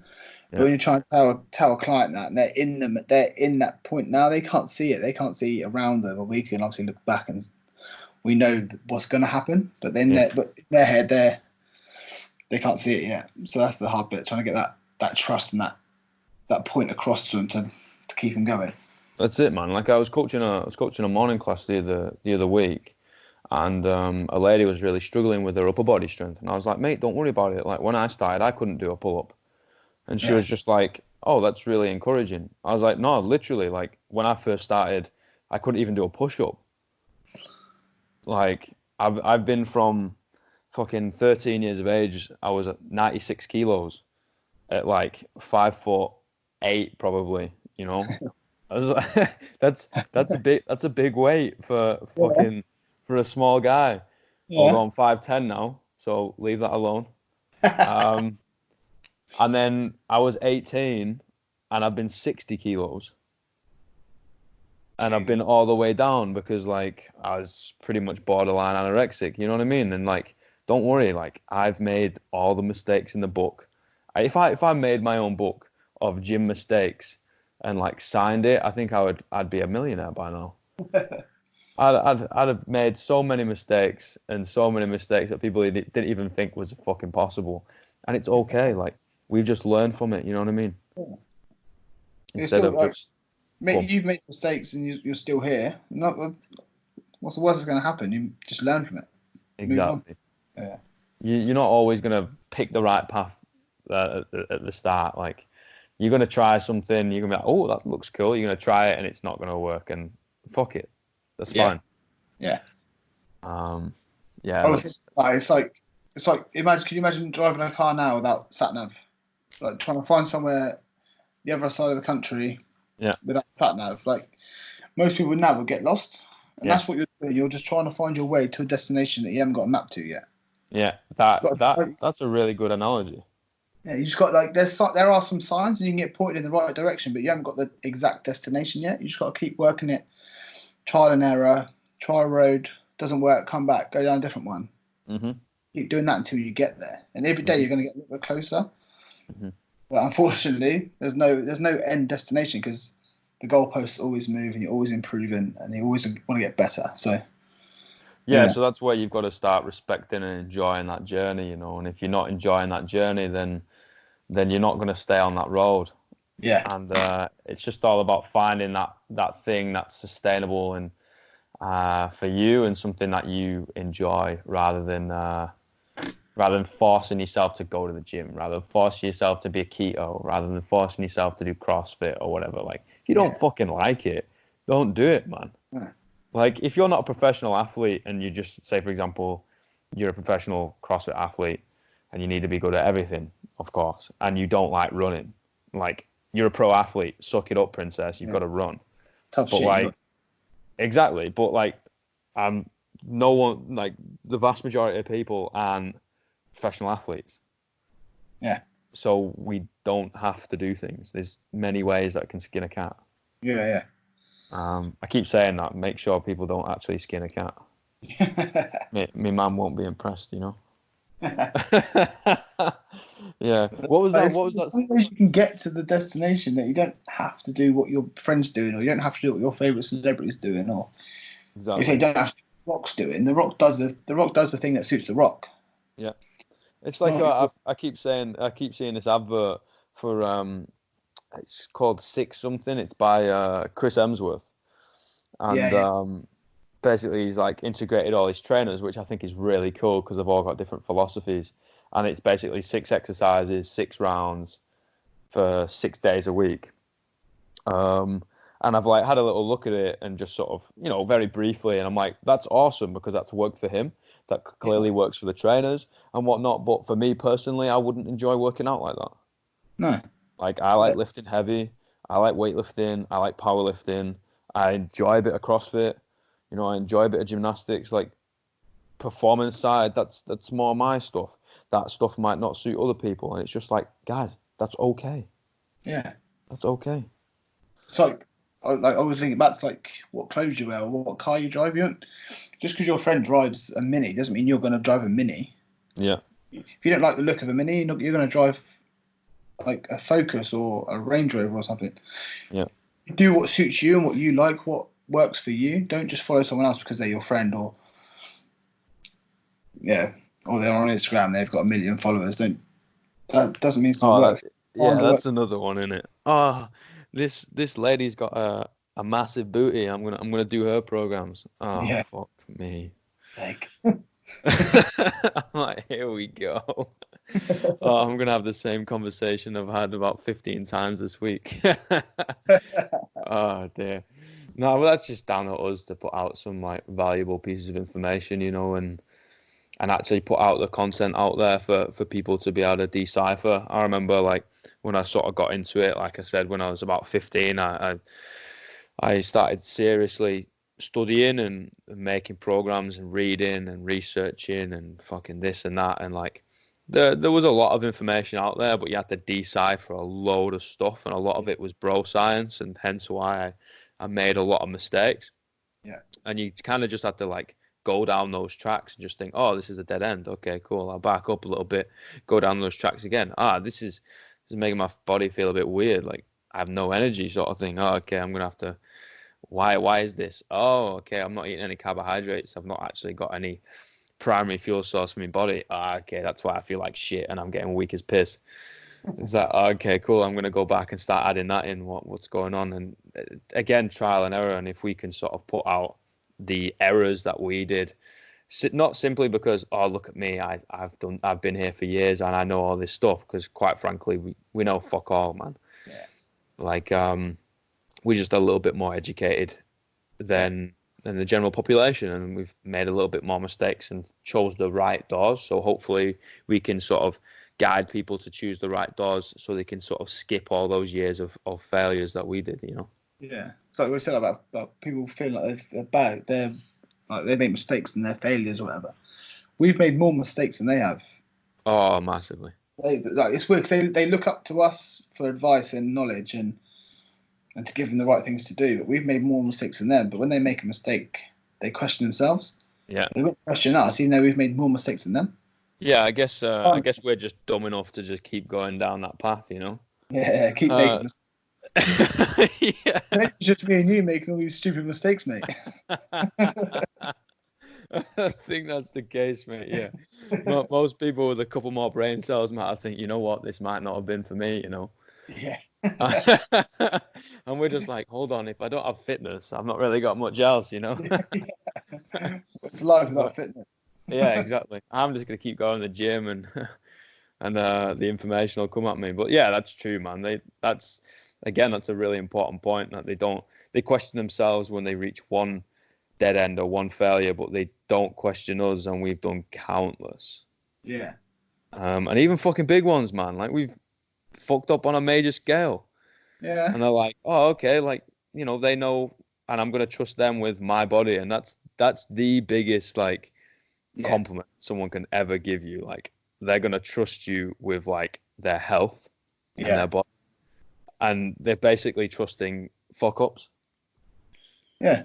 But when you're trying to tell a client that and they're in that point now, they can't see it. They can't see around them. But we can obviously look back and we know what's going to happen. But then but in their head, they can't see it yet. So that's the hard bit, trying to get that trust and that point across to them to keep them going. That's it, man. Like I was coaching a morning class the other week, and a lady was really struggling with her upper body strength, and I was like, mate, don't worry about it. Like when I started, I couldn't do a pull up, and she was just like, oh, that's really encouraging. I was like, no, literally, like when I first started, I couldn't even do a push up. Like I've been from fucking 13 years of age. I was at 96 kilos at like 5'8" probably. You know. I was like, that's a big weight for fucking for a small guy. Although I'm 5'10" now, so leave that alone. And then I was 18 and I've been 60 kilos. And I've been all the way down because like I was pretty much borderline anorexic, you know what I mean? And like, don't worry, like I've made all the mistakes in the book. If I made my own book of gym mistakes and like signed it, I think I'd be a millionaire by now. I'd have made so many mistakes that people didn't even think was fucking possible, and it's okay. Like we've just learned from it. You know what I mean? Instead of just you've made mistakes and you're still here. What's the worst that's going to happen? You just learn from it. Exactly. Yeah. You're not always gonna pick the right path at the start. Like you're gonna try something, you're gonna be like, oh, that looks cool. You're gonna try it, and it's not gonna work, and fuck it. That's fine. Yeah. Yeah. It's like can you imagine driving a car now without sat nav? Like trying to find somewhere the other side of the country. Yeah. Without sat nav, like most people now will get lost, and that's what you're doing. You're just trying to find your way to a destination that you haven't got a map to yet. Yeah. That's a really good analogy. Yeah, you just got like there are some signs and you can get pointed in the right direction, but you haven't got the exact destination yet. You just got to keep working it, trial and error, try a road, doesn't work, come back, go down a different one. Mm-hmm. Keep doing that until you get there, and every day you're going to get a little bit closer. Mm-hmm. But unfortunately, there's no end destination because the goalposts always move and you're always improving and you always want to get better. So. Yeah, so that's where you've got to start respecting and enjoying that journey, you know. And if you're not enjoying that journey, then you're not going to stay on that road. Yeah. And it's just all about finding that thing that's sustainable and for you and something that you enjoy, rather than forcing yourself to go to the gym, rather than forcing yourself to be a keto, rather than forcing yourself to do CrossFit or whatever. Like, if you don't fucking like it, don't do it, man. Yeah. Like, if you're not a professional athlete and you just say, for example, you're a professional CrossFit athlete and you need to be good at everything, of course, and you don't like running, like, you're a pro athlete, suck it up, princess, you've got to run. Tough but shit. Like, exactly. But like, no one, like the vast majority of people aren't professional athletes. Yeah. So we don't have to do things. There's many ways that can skin a cat. Yeah. I keep saying that. Make sure people don't actually skin a cat. My mum won't be impressed, you know. Yeah. What was that? What was that? Sometimes you can get to the destination that you don't have to do what your friends doing, or you don't have to do what your favorite celebrity's doing, or you say you don't have to do what Rock's doing. The Rock does the thing that suits the Rock. Yeah. It's like I keep seeing this advert for it's called Six Something. It's by Chris Hemsworth, and basically he's like integrated all his trainers, which I think is really cool because they've all got different philosophies, and it's basically 6 exercises, 6 rounds for 6 days a week. And I've like had a little look at it and just sort of, you know, very briefly, and I'm like, that's awesome because that's worked for him. That clearly works for the trainers and whatnot. But for me personally, I wouldn't enjoy working out like that. No. Like I like lifting heavy. I like weightlifting. I like powerlifting. I enjoy a bit of CrossFit. You know, I enjoy a bit of gymnastics. Like performance side, that's more my stuff. That stuff might not suit other people, and it's just like, God, that's okay. Yeah. That's okay. It's like I was thinking that's like what clothes you wear or what car you drive. You don't, just because your friend drives a Mini doesn't mean you're going to drive a Mini. Yeah. If you don't like the look of a Mini, you're going to drive like a Focus or a Range Rover or something. Yeah. Do what suits you and what you like, what works for you. Don't just follow someone else because they're your friend or or they're on Instagram. They've got 1 million followers. That doesn't mean it's going to Oh, work. that's another one, isn't it? Oh, this lady's got a massive booty. I'm gonna do her programs. Oh, Yeah, fuck me. like I'm like, here we go. Oh, I'm gonna have the same conversation I've had about 15 times this week. Oh dear. No, well, that's just down to us to put out some like valuable pieces of information, you know, and actually put out the content out there for people to be able to decipher. I remember like when I sort of got into it, like I said, when I was about 15, I started seriously studying and making programs and reading and researching and fucking this and that. And like there was a lot of information out there, but you had to decipher a load of stuff, and a lot of it was bro science, and hence why I made a lot of mistakes. yeah, And you kind of just had to like go down those tracks and just think, oh, this is a dead end. Okay, cool. I'll back up a little bit, go down those tracks again. This is making my body feel a bit weird. Like I have no energy, sort of thing. Oh, okay, I'm gonna have to. Why is this? Oh, okay, I'm not eating any carbohydrates. I've not actually got any primary fuel source for my body. Ah, okay, that's why I feel like shit and I'm getting weak as piss. It's like, okay, cool. I'm going to go back and start adding that in. What's going on? And again, trial and error. And if we can sort of put out the errors that we did, not simply because, oh, look at me, I've been here for years and I know all this stuff. Because quite frankly, we know fuck all, man. yeah, Like, we're just a little bit more educated yeah, than the general population, and we've made a little bit more mistakes and chose the right doors. So hopefully we can sort of guide people to choose the right doors so they can sort of skip all those years of failures that we did, you know. yeah. It's like we said about people feeling like they're bad. They're like they make mistakes and they're failures or whatever. We've made more mistakes than they have. Oh, massively. It's weird because they look up to us for advice and knowledge and to give them the right things to do. But we've made more mistakes than them. But when they make a mistake, they question themselves. Yeah. They won't question us, even though we've made more mistakes than them. Yeah, I guess we're just dumb enough to just keep going down that path, you know. Yeah, keep making Uh, mistakes. yeah. It's just me and you making all these stupid mistakes, mate. I think that's the case, mate. Yeah. Most people with a couple more brain cells might think, you know what, this might not have been for me, you know. Yeah. And we're just like, hold on, if I don't have fitness, I've not really got much else, you know. It's life It's like, without fitness. yeah, exactly. I'm just gonna keep going to the gym and the information will come at me. But yeah, that's true, man. That's a really important point that they question themselves when they reach one dead end or one failure, but they don't question us, and we've done countless. Yeah. And even fucking big ones, man. Like we've fucked up on a major scale. Yeah. And they're like, oh, okay, like, you know, they know, and I'm gonna trust them with my body. And that's the biggest like Yeah. compliment someone can ever give you. Like they're gonna trust you with like their health and Yeah. their body. And they're basically trusting fuck ups. Yeah.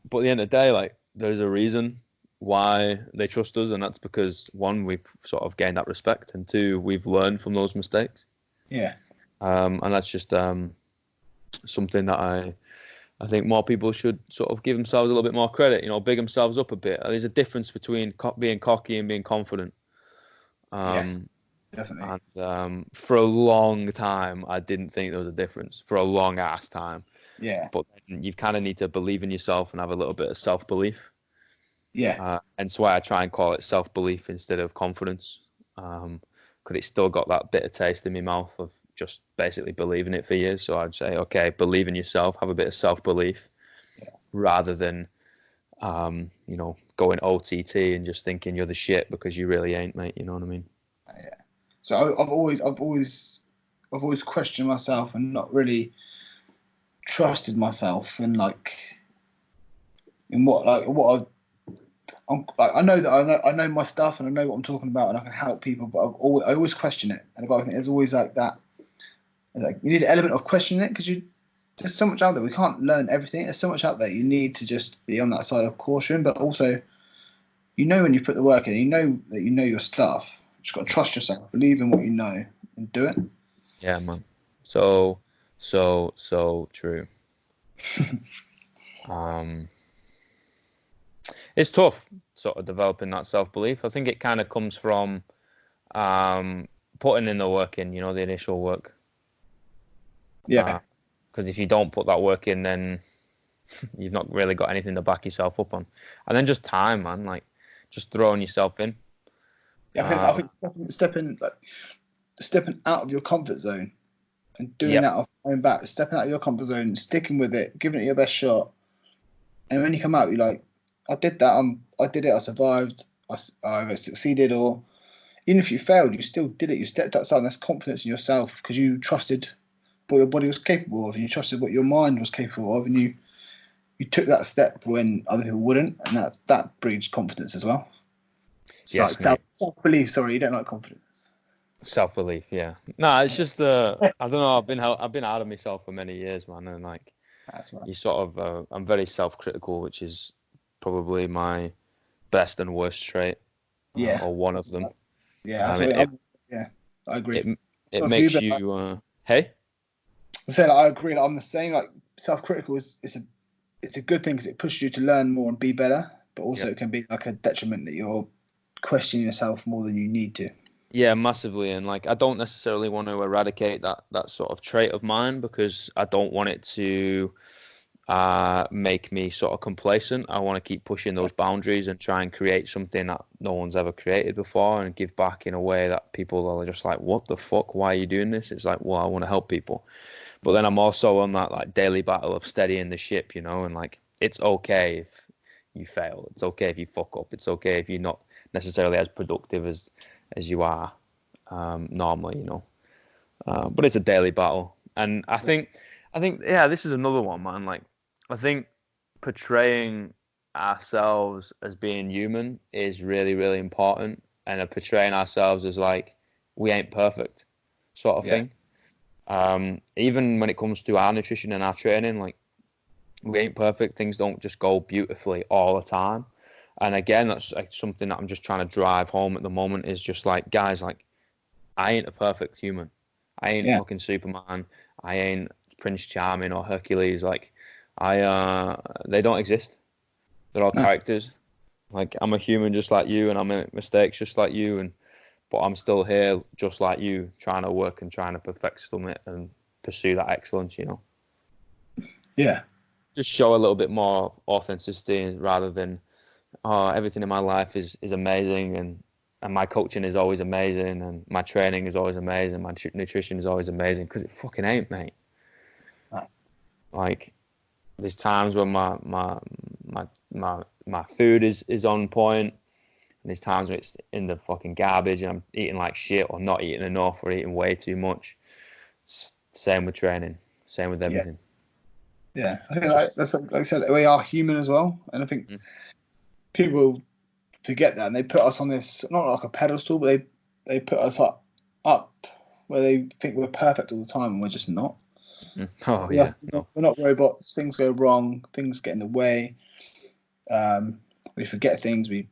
But at the end of the day, like there's a reason why they trust us, and that's because one, we've sort of gained that respect, and two, we've learned from those mistakes. Yeah. And that's just something that I think more people should sort of give themselves a little bit more credit, you know, big themselves up a bit. There's a difference between being cocky and being confident. Yes. Um, Definitely. and for a long time, I didn't think there was a difference for a long ass time. Yeah. But you kind of need to believe in yourself and have a little bit of self-belief. Yeah. And that's why I try and call it self-belief instead of confidence. Because it's still got that bitter taste in my mouth of just basically believing it for years. So I'd say, okay, believe in yourself, have a bit of self-belief Yeah. rather than, you know, going OTT and just thinking you're the shit because you really ain't, mate. You know what I mean? Yeah. So I've always I've always questioned myself and not really trusted myself, and in what I know that I know my stuff, and I know what I'm talking about, and I can help people, but I always question it, and I think there's always like that. Like, you need an element of questioning it, because there's so much out there. We can't learn everything. There's so much out there. You need to just be on that side of caution, but also, when you put the work in, you know that you know your stuff. You just got to trust yourself, believe in what you know, and do it. Yeah, man. So true. It's tough, sort of developing that self-belief. I think it kind of comes from putting in the work in, the initial work. Yeah. Because if you don't put that work in, then you've not really got anything to back yourself up on. And then just time, man, like just throwing yourself in. Yeah, I think stepping out of your comfort zone and doing that off your own back, stepping out of your comfort zone, sticking with it, giving it your best shot. And when you come out, you're like, I did that. I did it. I survived. I either succeeded, or even if you failed, you still did it. You stepped outside. And that's confidence in yourself, because you trusted what your body was capable of, and you trusted what your mind was capable of, and you took that step when other people wouldn't, and that breeds confidence as well. It's yes, like mate. self-belief. Sorry, you don't like confidence. Self-belief, yeah. No, it's just I don't know. I've been out of myself for many years, man, and like That's right. you sort of I'm very self-critical, which is probably my best and worst trait, Yeah. or one of them. Right. Yeah, I agree. It makes you hey. I said I agree. I'm the same. Like, self-critical it's a good thing, because it pushes you to learn more and be better, but also it can be like a detriment that you're questioning yourself more than you need to. Yeah, massively. And like, I don't necessarily want to eradicate that sort of trait of mine, because I don't want it to make me sort of complacent. I want to keep pushing those boundaries and try and create something that no one's ever created before, and give back in a way that people are just like, what the fuck? Why are you doing this? It's like, well, I want to help people. But then I'm also on that like daily battle of steadying the ship, and like, it's okay if you fail. It's okay if you fuck up. It's okay if you're not necessarily as productive as you are normally, but it's a daily battle. And I think, yeah, this is another one, man. Like, I think portraying ourselves as being human is really, really important, and portraying ourselves as like we ain't perfect, sort of thing. Even when it comes to our nutrition and our training, like, we ain't perfect. Things don't just go beautifully all the time. And again, that's like something that I'm just trying to drive home at the moment, is just like, guys, like, I ain't a perfect human. I ain't fucking Superman. I ain't Prince Charming or Hercules. Like, they don't exist. They're all characters. Like, I'm a human just like you, and I make mistakes just like you, but I'm still here just like you, trying to work and trying to perfect something and pursue that excellence, Yeah. Just show a little bit more authenticity, rather than, oh, everything in my life is amazing, and my coaching is always amazing, and my training is always amazing, my nutrition is always amazing, because it fucking ain't, mate. Right. Like, there's times when my food is on point, and there's times when it's in the fucking garbage, and I'm eating like shit, or not eating enough, or eating way too much. Same with training, same with everything. Yeah, I think that's like I said, we are human as well, and I think people forget that, and they put us on this, not like a pedestal, but they put us up where they think we're perfect all the time, and we're just not. Oh yeah, no. We're not robots. Things go wrong. Things get in the way. We forget things. We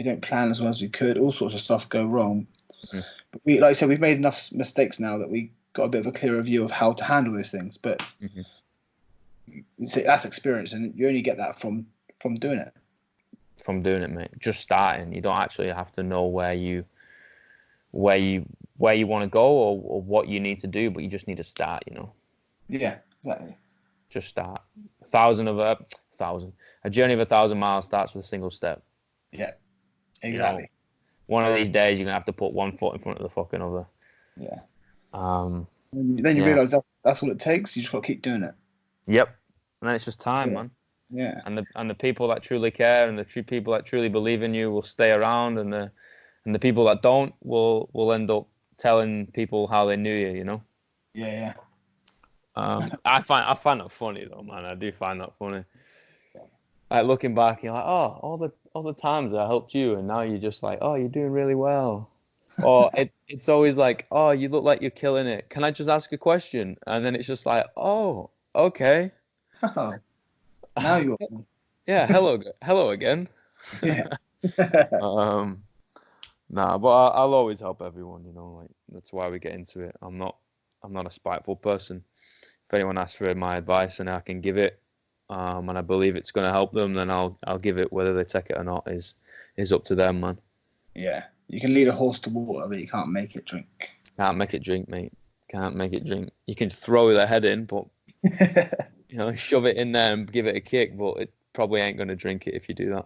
don't plan as well as we could. All sorts of stuff go wrong. But like I said, we've made enough mistakes now that we got a bit of a clearer view of how to handle those things. But that's experience, and you only get that from doing it. From doing it, mate. Just starting. You don't actually have to know where you want to go, or what you need to do, but you just need to start. Yeah, exactly. Just start. A journey of 1,000 miles starts with a single step. Yeah, exactly. One of these days, you're gonna have to put one foot in front of the fucking other. Yeah. Then you realise that's all it takes. You just got to keep doing it. Yep. And then it's just time, man. Yeah. And the people that truly care, and the true people that truly believe in you, will stay around, and the people that don't will end up telling people how they knew you. Yeah, I find that funny though, man. I do find that funny. Like looking back, you're like, oh, all the times I helped you, and now you're just like, oh, you're doing really well. Or it's always like, oh, you look like you're killing it. Can I just ask a question? And then it's just like, oh, okay. yeah. Now you're. Yeah, hello again. Yeah. Um, nah, but I'll always help everyone, you know, like that's why we get into it. I'm not a spiteful person. If anyone asks for my advice and I can give it, and I believe it's going to help them, then I'll give it. Whether they take it or not is up to them, man. Yeah. You can lead a horse to water, but you can't make it drink. Can't make it drink, mate. Can't make it drink. You can throw their head in, but you know, shove it in there and give it a kick, but it probably ain't going to drink it if you do that.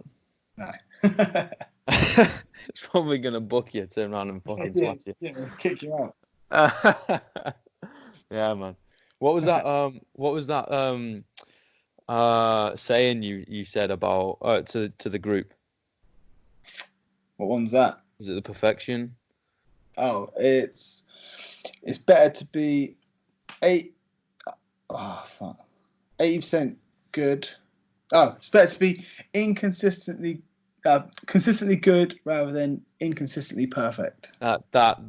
No. It's probably going to book you, turn around and fucking twat you. Yeah, kick you out. Yeah, man. What was that? What was that? Saying you said about to the group? What one's that? Was it the perfection? Oh, it's better to be eight. Oh, fuck. 80% good. Oh, it's better to be consistently good rather than inconsistently perfect. That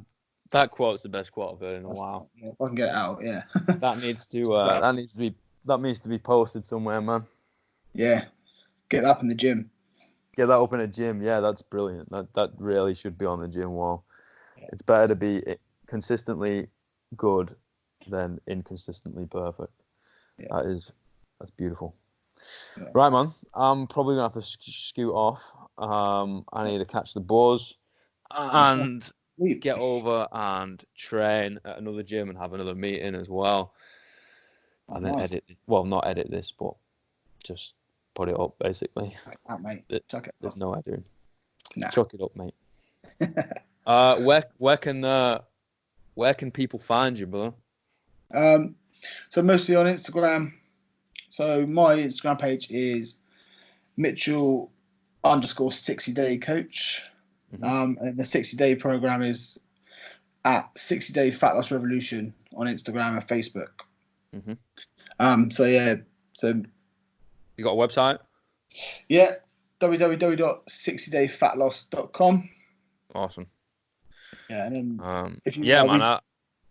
quote's the best quote I've heard in a while. Yeah, if I can get it out, yeah. That needs to be posted somewhere, man. Yeah, get up in the gym. Get that up in a gym. Yeah, that's brilliant. That really should be on the gym wall. It's better to be consistently good than inconsistently perfect. Yeah. That's beautiful. Yeah. Right, man. I'm probably gonna have to scoot off. I need to catch the buzz and get over and train at another gym and have another meeting as well. And then Nice. not edit this, but just put it up basically. Out, mate. Chuck it. There's no editing. Nah. Chuck it up, mate. Where can people find you, bro? So mostly on Instagram. So my Instagram page is Mitchell _ 60-day coach. And the 60-day program is at 60-day fat loss revolution on Instagram and Facebook. So yeah, so you got a website? Yeah, www.60dayfatloss.com. Awesome. Yeah, and then if you man,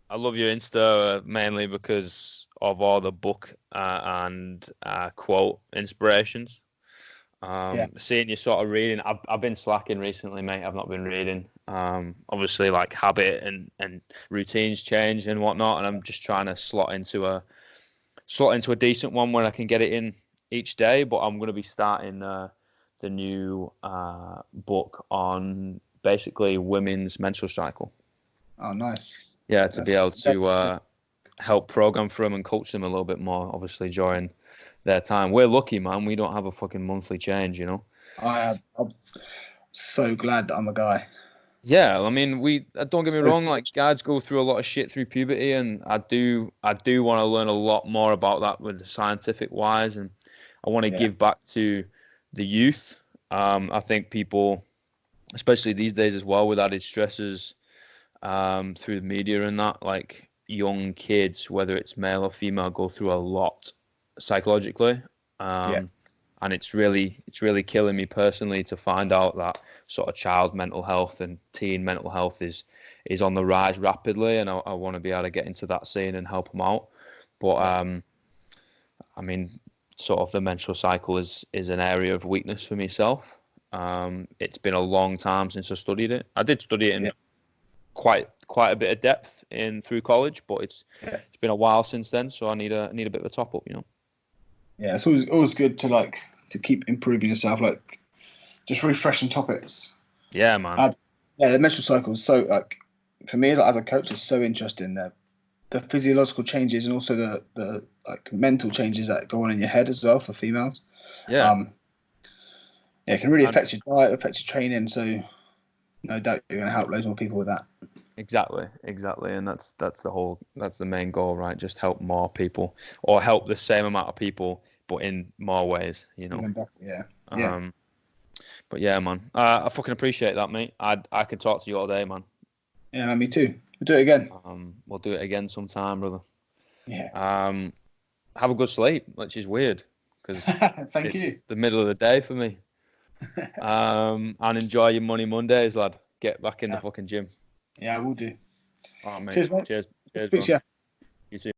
I love your Insta mainly because of all the book and quote inspirations. Seeing you sort of reading, I've been slacking recently, mate. I've not been reading. Obviously, like habit and routines change and whatnot, and I'm just trying to slot into a decent one where I can get it in each day. But I'm going to be starting the new book on basically women's menstrual cycle. Oh, nice. Yeah, to be able to help program for them and coach them a little bit more, obviously, during their time. We're lucky, man. We don't have a fucking monthly change, you know? I'm so glad that I'm a guy. Yeah, I mean, don't get me wrong, like guys go through a lot of shit through puberty, and I do want to learn a lot more about that with the scientific wise, and I want to give back to the youth. I think people, especially these days as well, with added stresses through the media and that, like young kids, whether it's male or female, go through a lot psychologically. And it's really killing me personally to find out that sort of child mental health and teen mental health is on the rise rapidly, and I want to be able to get into that scene and help them out. But I mean, sort of the menstrual cycle is an area of weakness for myself. It's been a long time since I studied it. I did study it in quite a bit of depth through college, but it's been a while since then, so I need a bit of a top up, you know. Yeah, it's always good to keep improving yourself, like just refreshing topics. Yeah, man. The menstrual cycle is so for me as a coach, it's so interesting. The physiological changes and also the mental changes that go on in your head as well for females. Yeah. It can really affect your diet, affect your training. So no doubt you're going to help loads more people with that. Exactly, and that's the main goal, right? Just help more people, or help the same amount of people, but in more ways, you know. But yeah, man, I fucking appreciate that, mate. I could talk to you all day, man. Yeah, me too. We'll do it again. We'll do it again sometime, brother. Yeah. Have a good sleep, which is weird because Thank it's you. the middle of the day for me. And enjoy your Money Mondays, lad. Get back in the fucking gym. Yeah, I will do. All right, mate. Cheers, mate. Cheers, Speak bro. to you. You too.